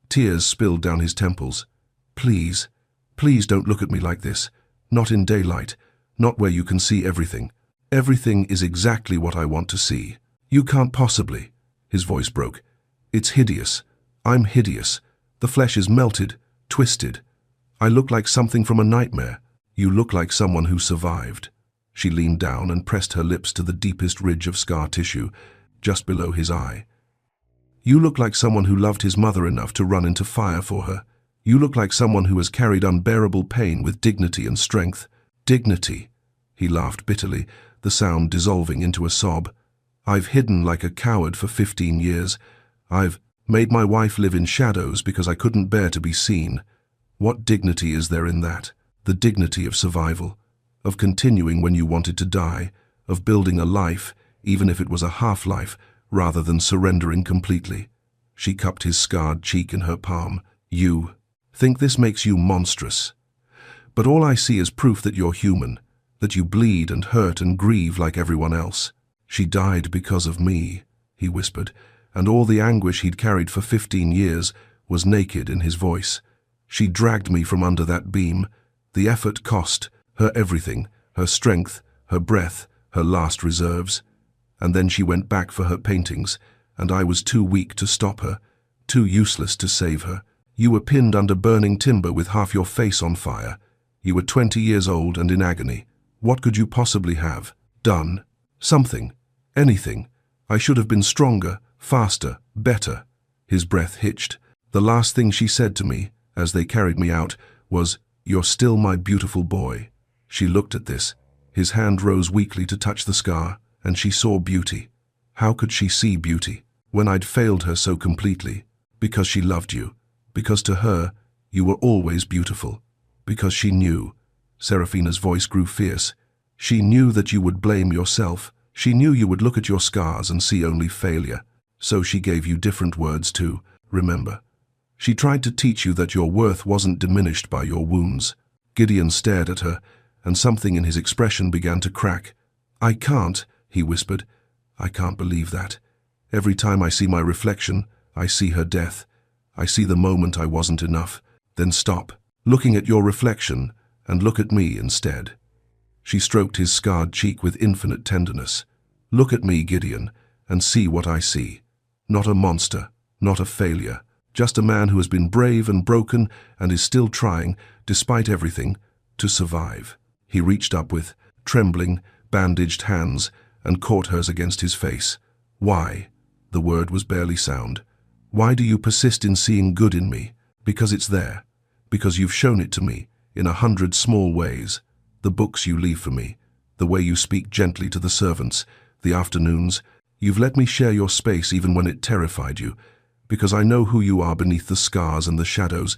Tears spilled down his temples. "Please, please don't look at me like this. Not in daylight. Not where you can see everything. Everything is exactly what I want to see." "You can't possibly." His voice broke. "It's hideous. I'm hideous. The flesh is melted, twisted. I look like something from a nightmare. You look like someone who survived." She leaned down and pressed her lips to the deepest ridge of scar tissue, just below his eye. "You look like someone who loved his mother enough to run into fire for her. You look like someone who has carried unbearable pain with dignity and strength." "Dignity." He laughed bitterly, the sound dissolving into a sob. "I've hidden like a coward for 15 years. I've made my wife live in shadows because I couldn't bear to be seen. What dignity is there in that? The dignity of survival, of continuing when you wanted to die, of building a life, even if it was a half-life, rather than surrendering completely." She cupped his scarred cheek in her palm. "You think this makes you monstrous. But all I see is proof that you're human, that you bleed and hurt and grieve like everyone else." "She died because of me," he whispered, and all the anguish he'd carried for 15 years was naked in his voice. "She dragged me from under that beam. The effort cost her everything, her strength, her breath, her last reserves. And then she went back for her paintings, and I was too weak to stop her, too useless to save her. You were pinned under burning timber with half your face on fire. You were 20 years old and in agony. What could you possibly have done? Something. Anything. I should have been stronger, faster, better." His breath hitched. "The last thing she said to me, as they carried me out, was, 'You're still my beautiful boy.'" She looked at this. His hand rose weakly to touch the scar, and she saw beauty. How could she see beauty when I'd failed her so completely? Because she loved you. Because to her, you were always beautiful. Because she knew. Serafina's voice grew fierce. She knew that you would blame yourself. She knew you would look at your scars and see only failure. So she gave you different words too, remember. She tried to teach you that your worth wasn't diminished by your wounds. Gideon stared at her, and something in his expression began to crack. I can't, he whispered. I can't believe that. Every time I see my reflection, I see her death. I see the moment I wasn't enough. Then stop, looking at your reflection, and look at me instead. She stroked his scarred cheek with infinite tenderness. Look at me, Gideon, and see what I see. Not a monster, not a failure, just a man who has been brave and broken and is still trying, despite everything, to survive. He reached up with trembling, bandaged hands and caught hers against his face. Why? The word was barely sound. Why do you persist in seeing good in me? Because it's there. Because you've shown it to me, in 100 small ways. The books you leave for me, the way you speak gently to the servants, the afternoons. You've let me share your space even when it terrified you, because I know who you are beneath the scars and the shadows,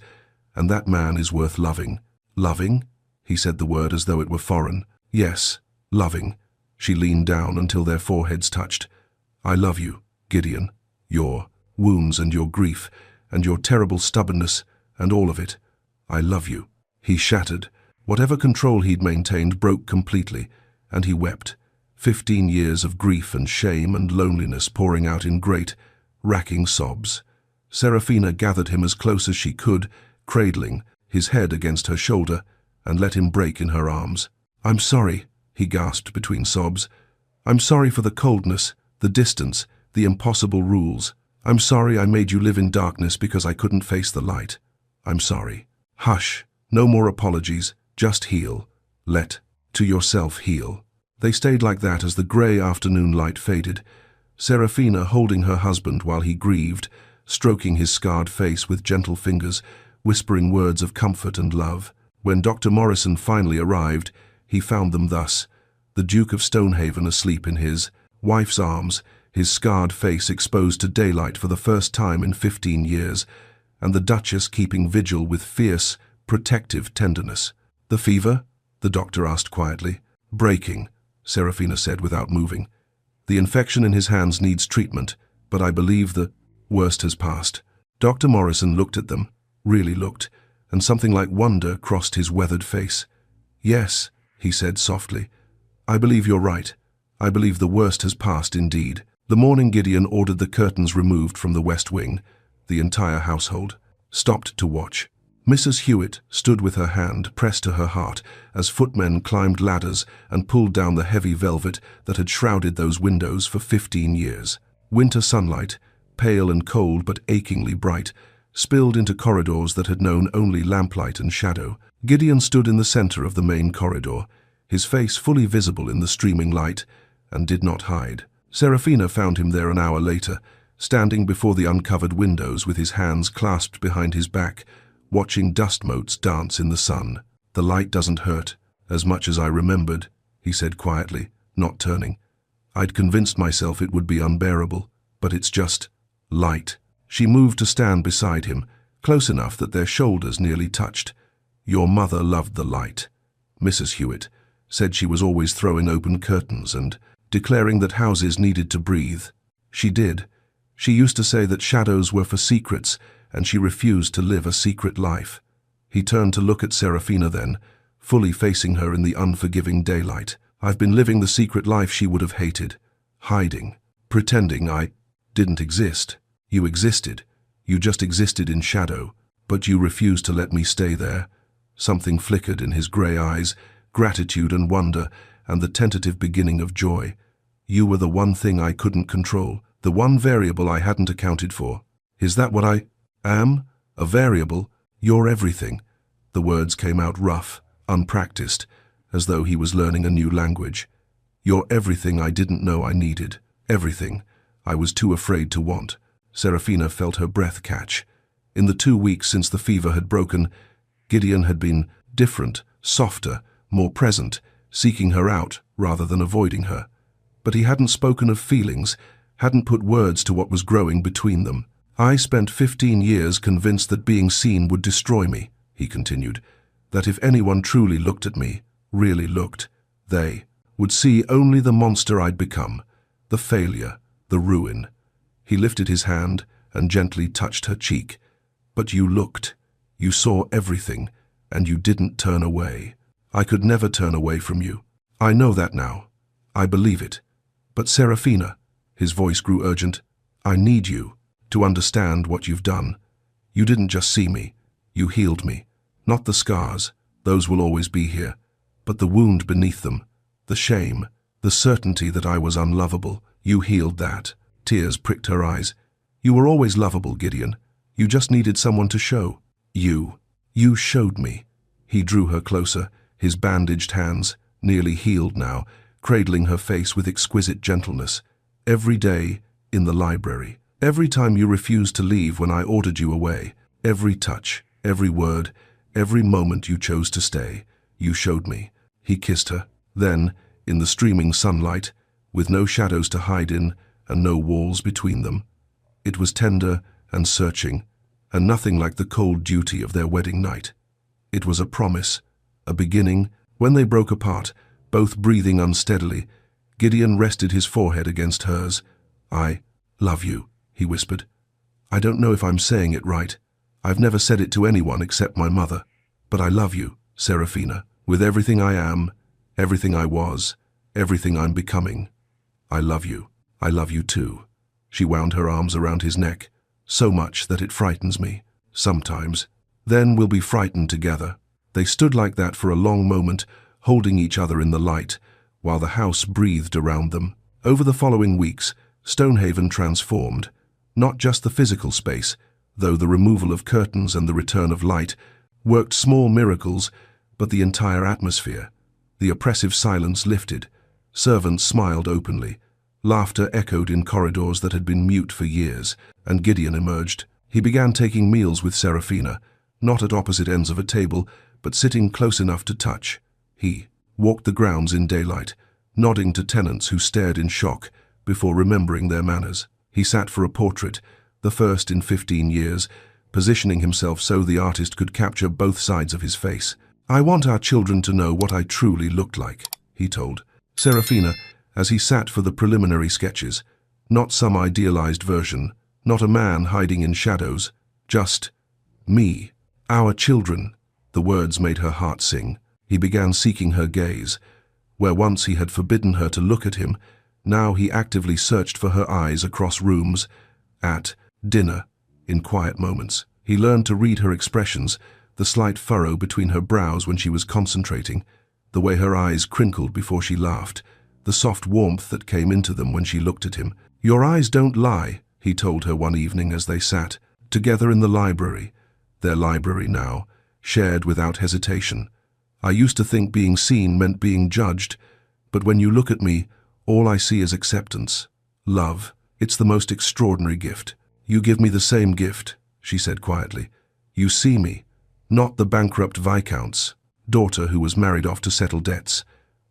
and that man is worth loving. Loving? He said the word as though it were foreign. Yes, loving. She leaned down until their foreheads touched. I love you, Gideon. Your wounds and your grief, and your terrible stubbornness, and all of it. I love you. He shattered. Whatever control he'd maintained broke completely, and he wept. 15 years of grief and shame and loneliness pouring out in great, racking sobs. Serafina gathered him as close as she could, cradling, his head against her shoulder, and let him break in her arms. I'm sorry, he gasped between sobs. I'm sorry for the coldness, the distance, the impossible rules. I'm sorry I made you live in darkness because I couldn't face the light. I'm sorry. Hush, no more apologies, just heal. Let to yourself heal. They stayed like that as the grey afternoon light faded, Serafina holding her husband while he grieved, stroking his scarred face with gentle fingers, whispering words of comfort and love. When Dr. Morrison finally arrived, he found them thus, the Duke of Stonehaven asleep in his wife's arms, his scarred face exposed to daylight for the first time in 15 years, and the Duchess keeping vigil with fierce, protective tenderness. The fever? The doctor asked quietly. Breaking, Serafina said without moving. The infection in his hands needs treatment, but I believe the worst has passed. Dr. Morrison looked at them, really looked, and something like wonder crossed his weathered face. Yes, he said softly. I believe you're right. I believe the worst has passed indeed. The morning Gideon ordered the curtains removed from the west wing. The entire household stopped to watch. Mrs. Hewitt stood with her hand pressed to her heart as footmen climbed ladders and pulled down the heavy velvet that had shrouded those windows for 15 years. Winter sunlight, pale and cold but achingly bright, spilled into corridors that had known only lamplight and shadow. Gideon stood in the center of the main corridor, his face fully visible in the streaming light, and did not hide. Serafina found him there an hour later, standing before the uncovered windows with his hands clasped behind his back, watching dust motes dance in the sun. The light doesn't hurt, as much as I remembered, he said quietly, not turning. I'd convinced myself it would be unbearable, but it's just light. She moved to stand beside him, close enough that their shoulders nearly touched. Your mother loved the light. Mrs. Hewitt said she was always throwing open curtains and declaring that houses needed to breathe. She did. She used to say that shadows were for secrets, and she refused to live a secret life. He turned to look at Serafina then, fully facing her in the unforgiving daylight. I've been living the secret life she would have hated, hiding, pretending I didn't exist. You existed. You just existed in shadow, but you refused to let me stay there. Something flickered in his grey eyes, gratitude and wonder, and the tentative beginning of joy. You were the one thing I couldn't control, the one variable I hadn't accounted for. Is that what I am? A variable? You're everything. The words came out rough, unpracticed, as though he was learning a new language. You're everything I didn't know I needed. Everything I was too afraid to want. Serafina felt her breath catch. In the 2 weeks since the fever had broken, Gideon had been different, softer, more present, seeking her out rather than avoiding her. But he hadn't spoken of feelings, hadn't put words to what was growing between them. I spent 15 years convinced that being seen would destroy me, he continued. that if anyone truly looked at me, really looked, they would see only the monster I'd become, the failure, the ruin. He lifted his hand and gently touched her cheek. But you looked, you saw everything, and you didn't turn away. I could never turn away from you. I know that now. I believe it. But Serafina, his voice grew urgent, I need you to understand what you've done. You didn't just see me, you healed me. Not the scars, those will always be here, but the wound beneath them, the shame, the certainty that I was unlovable. You healed that. Tears pricked her eyes. You were always lovable, Gideon. You just needed someone to show. You showed me. He drew her closer, his bandaged hands, nearly healed now, cradling her face with exquisite gentleness. Every day, in the library. Every time you refused to leave when I ordered you away. Every touch, every word, every moment you chose to stay. You showed me. He kissed her. Then, in the streaming sunlight, with no shadows to hide in and no walls between them, it was tender and searching, and nothing like the cold duty of their wedding night. It was a promise, a beginning. When they broke apart, both breathing unsteadily, Gideon rested his forehead against hers. I love you, he whispered. I don't know if I'm saying it right. I've never said it to anyone except my mother. But I love you, Serafina, with everything I am, everything I was, everything I'm becoming. I love you. I love you too. She wound her arms around his neck, so much that it frightens me, sometimes. Then we'll be frightened together. They stood like that for a long moment, holding each other in the light, while the house breathed around them. Over the following weeks, Stonehaven transformed, not just the physical space, though the removal of curtains and the return of light worked small miracles, but the entire atmosphere. The oppressive silence lifted. Servants smiled openly. Laughter echoed in corridors that had been mute for years, and Gideon emerged. He began taking meals with Serafina, not at opposite ends of a table, but sitting close enough to touch. He walked the grounds in daylight, nodding to tenants who stared in shock before remembering their manners. He sat for a portrait, the first in 15 years, positioning himself so the artist could capture both sides of his face. I want our children to know what I truly looked like, he told Serafina as he sat for the preliminary sketches. Not some idealized version, not a man hiding in shadows, just me. Our children. The words made her heart sing. He began seeking her gaze. Where once he had forbidden her to look at him, now he actively searched for her eyes across rooms, at dinner, in quiet moments. He learned to read her expressions, the slight furrow between her brows when she was concentrating, the way her eyes crinkled before she laughed, the soft warmth that came into them when she looked at him. Your eyes don't lie, he told her one evening as they sat, together in the library, their library now, shared without hesitation. I used to think being seen meant being judged, but when you look at me, all I see is acceptance. Love. It's the most extraordinary gift. You give me the same gift, she said quietly. You see me, not the bankrupt Viscount's daughter who was married off to settle debts,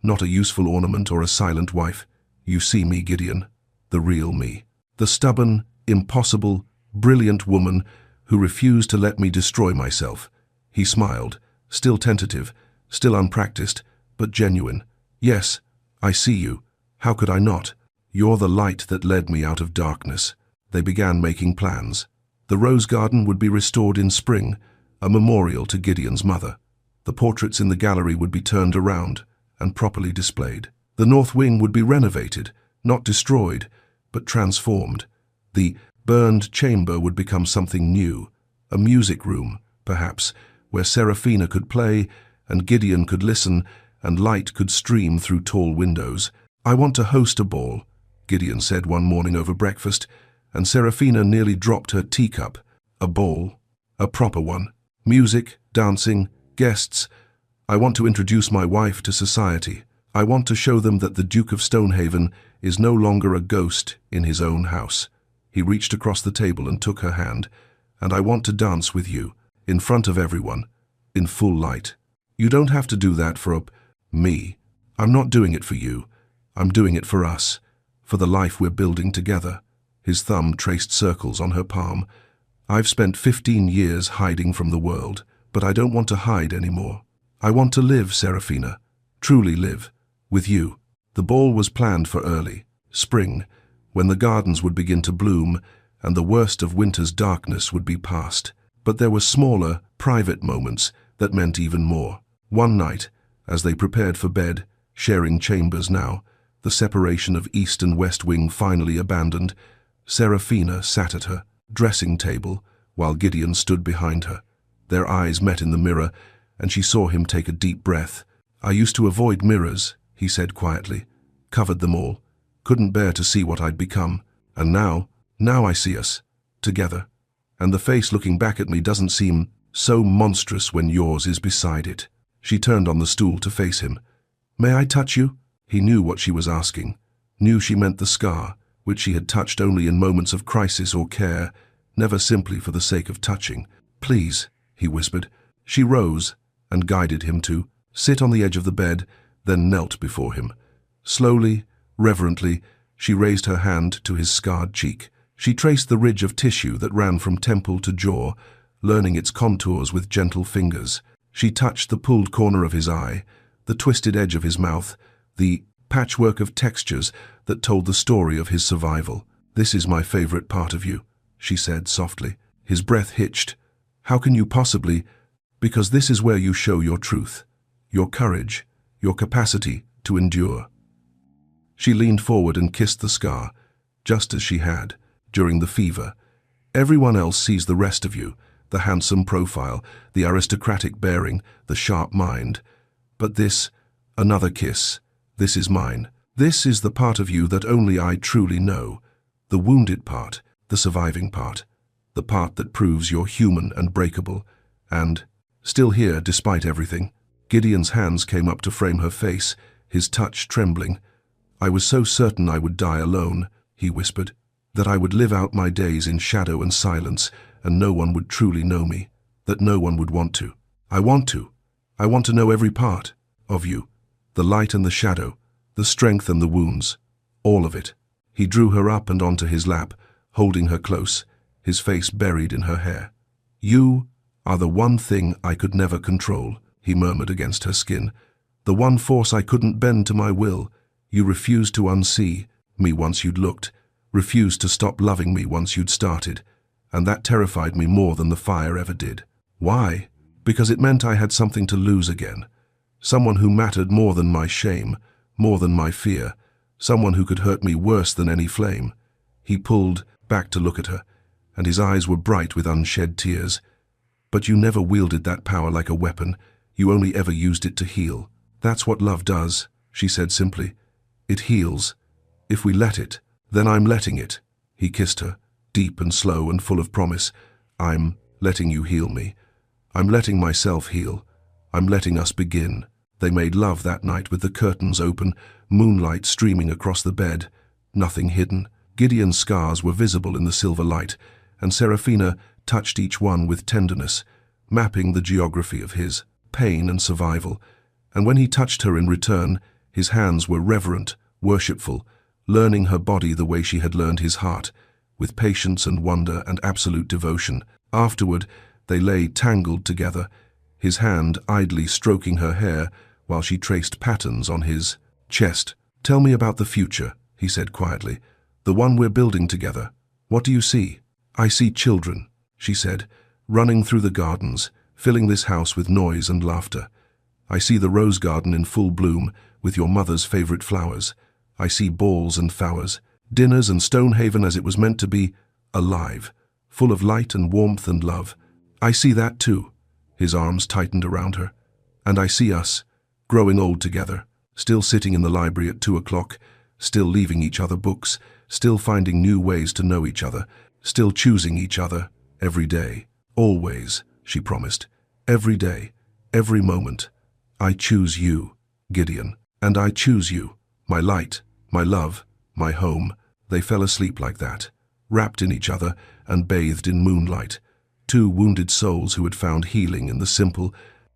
not a useful ornament or a silent wife. You see me, Gideon, the real me. The stubborn, impossible, brilliant woman who refused to let me destroy myself. He smiled, still tentative, still unpracticed, but genuine. Yes, I see you. How could I not? You're the light that led me out of darkness. They began making plans. The rose garden would be restored in spring, a memorial to Gideon's mother. The portraits in the gallery would be turned around and properly displayed. The north wing would be renovated, not destroyed, but transformed. The burned chamber would become something new, a music room, perhaps, where Serafina could play and Gideon could listen and light could stream through tall windows. I want to host a ball, Gideon said one morning over breakfast, and Serafina nearly dropped her teacup. A ball, a proper one. Music, dancing, guests. I want to introduce my wife to society. I want to show them that the Duke of Stonehaven is no longer a ghost in his own house. He reached across the table and took her hand. And I want to dance with you, in front of everyone, in full light. You don't have to do that for me. I'm not doing it for you. I'm doing it for us, for the life we're building together. His thumb traced circles on her palm. I've spent 15 years hiding from the world, but I don't want to hide anymore. I want to live, Seraphina, truly live, with you. The ball was planned for early, spring, when the gardens would begin to bloom and the worst of winter's darkness would be past. But there were smaller, private moments that meant even more. One night, as they prepared for bed, sharing chambers now, the separation of east and west wing finally abandoned, Seraphina sat at her dressing table while Gideon stood behind her. Their eyes met in the mirror, and she saw him take a deep breath. I used to avoid mirrors, he said quietly, covered them all, couldn't bear to see what I'd become. And now I see us, together. And the face looking back at me doesn't seem so monstrous when yours is beside it. She turned on the stool to face him. May I touch you? He knew what she was asking, knew she meant the scar, which she had touched only in moments of crisis or care, never simply for the sake of touching. Please, he whispered. She rose and guided him to sit on the edge of the bed, then knelt before him. Slowly, reverently, she raised her hand to his scarred cheek. She traced the ridge of tissue that ran from temple to jaw, learning its contours with gentle fingers. She touched the pulled corner of his eye, the twisted edge of his mouth, the patchwork of textures that told the story of his survival. This is my favorite part of you, she said softly. His breath hitched. How can you possibly? Because this is where you show your truth, your courage, your capacity to endure. She leaned forward and kissed the scar, just as she had during the fever. Everyone else sees the rest of you, the handsome profile, the aristocratic bearing, the sharp mind. But this, another kiss, this is mine. This is the part of you that only I truly know, the wounded part, the surviving part, the part that proves you're human and breakable, and still here despite everything. Gideon's hands came up to frame her face, his touch trembling. I was so certain I would die alone, he whispered, that I would live out my days in shadow and silence, and no one would truly know me, that no one would want to. I want to. I want to know every part of you, the light and the shadow, the strength and the wounds, all of it. He drew her up and onto his lap, holding her close, his face buried in her hair. You are the one thing I could never control, he murmured against her skin, the one force I couldn't bend to my will. You refused to unsee me once you'd looked, refused to stop loving me once you'd started, and that terrified me more than the fire ever did. Why? Because it meant I had something to lose again. Someone who mattered more than my shame, more than my fear, someone who could hurt me worse than any flame. He pulled back to look at her, and his eyes were bright with unshed tears. But you never wielded that power like a weapon. You only ever used it to heal. That's what love does, she said simply. It heals. If we let it, then I'm letting it. He kissed her, deep and slow and full of promise. I'm letting you heal me. I'm letting myself heal. I'm letting us begin. They made love that night with the curtains open, moonlight streaming across the bed, nothing hidden. Gideon's scars were visible in the silver light, and Seraphina touched each one with tenderness, mapping the geography of his pain and survival. And when he touched her in return, his hands were reverent, worshipful, learning her body the way she had learned his heart, with patience and wonder and absolute devotion. Afterward, they lay tangled together, his hand idly stroking her hair while she traced patterns on his chest. Tell me about the future, he said quietly, the one we're building together. What do you see? I see children, she said, running through the gardens, filling this house with noise and laughter. I see the rose garden in full bloom, with your mother's favorite flowers. I see balls and flowers, dinners and Stonehaven as it was meant to be, alive, full of light and warmth and love. I see that too. His arms tightened around her. And I see us, growing old together, still sitting in the library at 2 o'clock, still leaving each other books, still finding new ways to know each other, still choosing each other, every day. Always, she promised. Every day, every moment. I choose you, Gideon. And I choose you, my light, my love, my home. They fell asleep like that, wrapped in each other and bathed in moonlight. Two wounded souls who had found healing in the simple,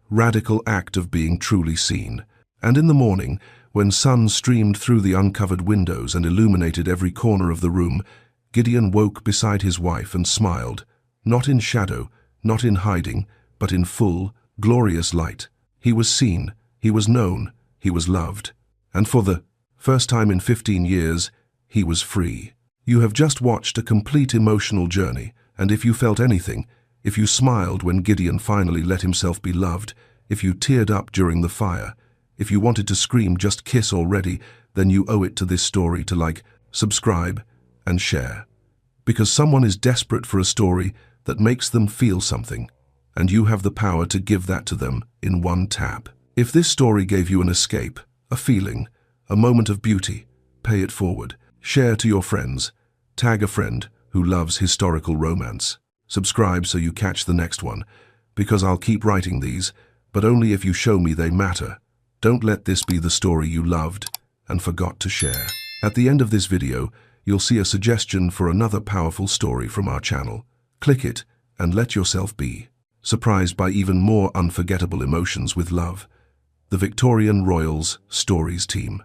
radical act of being truly seen. And in the morning, when sun streamed through the uncovered windows and illuminated every corner of the room, Gideon woke beside his wife and smiled, not in shadow, not in hiding, but in full, glorious light. He was seen, he was known, he was loved. And for the first time in 15 years, he was free. You have just watched a complete emotional journey, and if you felt anything, if you smiled when Gideon finally let himself be loved, if you teared up during the fire, if you wanted to scream just kiss already, then you owe it to this story to like, subscribe, and share. Because someone is desperate for a story that makes them feel something, and you have the power to give that to them in one tap. If this story gave you an escape, a feeling, a moment of beauty, pay it forward. Share to your friends. Tag a friend who loves historical romance. Subscribe so you catch the next one, because I'll keep writing these, but only if you show me they matter. Don't let this be the story you loved and forgot to share. At the end of this video, you'll see a suggestion for another powerful story from our channel. Click it and let yourself be surprised by even more unforgettable emotions with love. The Victorian Royals Stories team.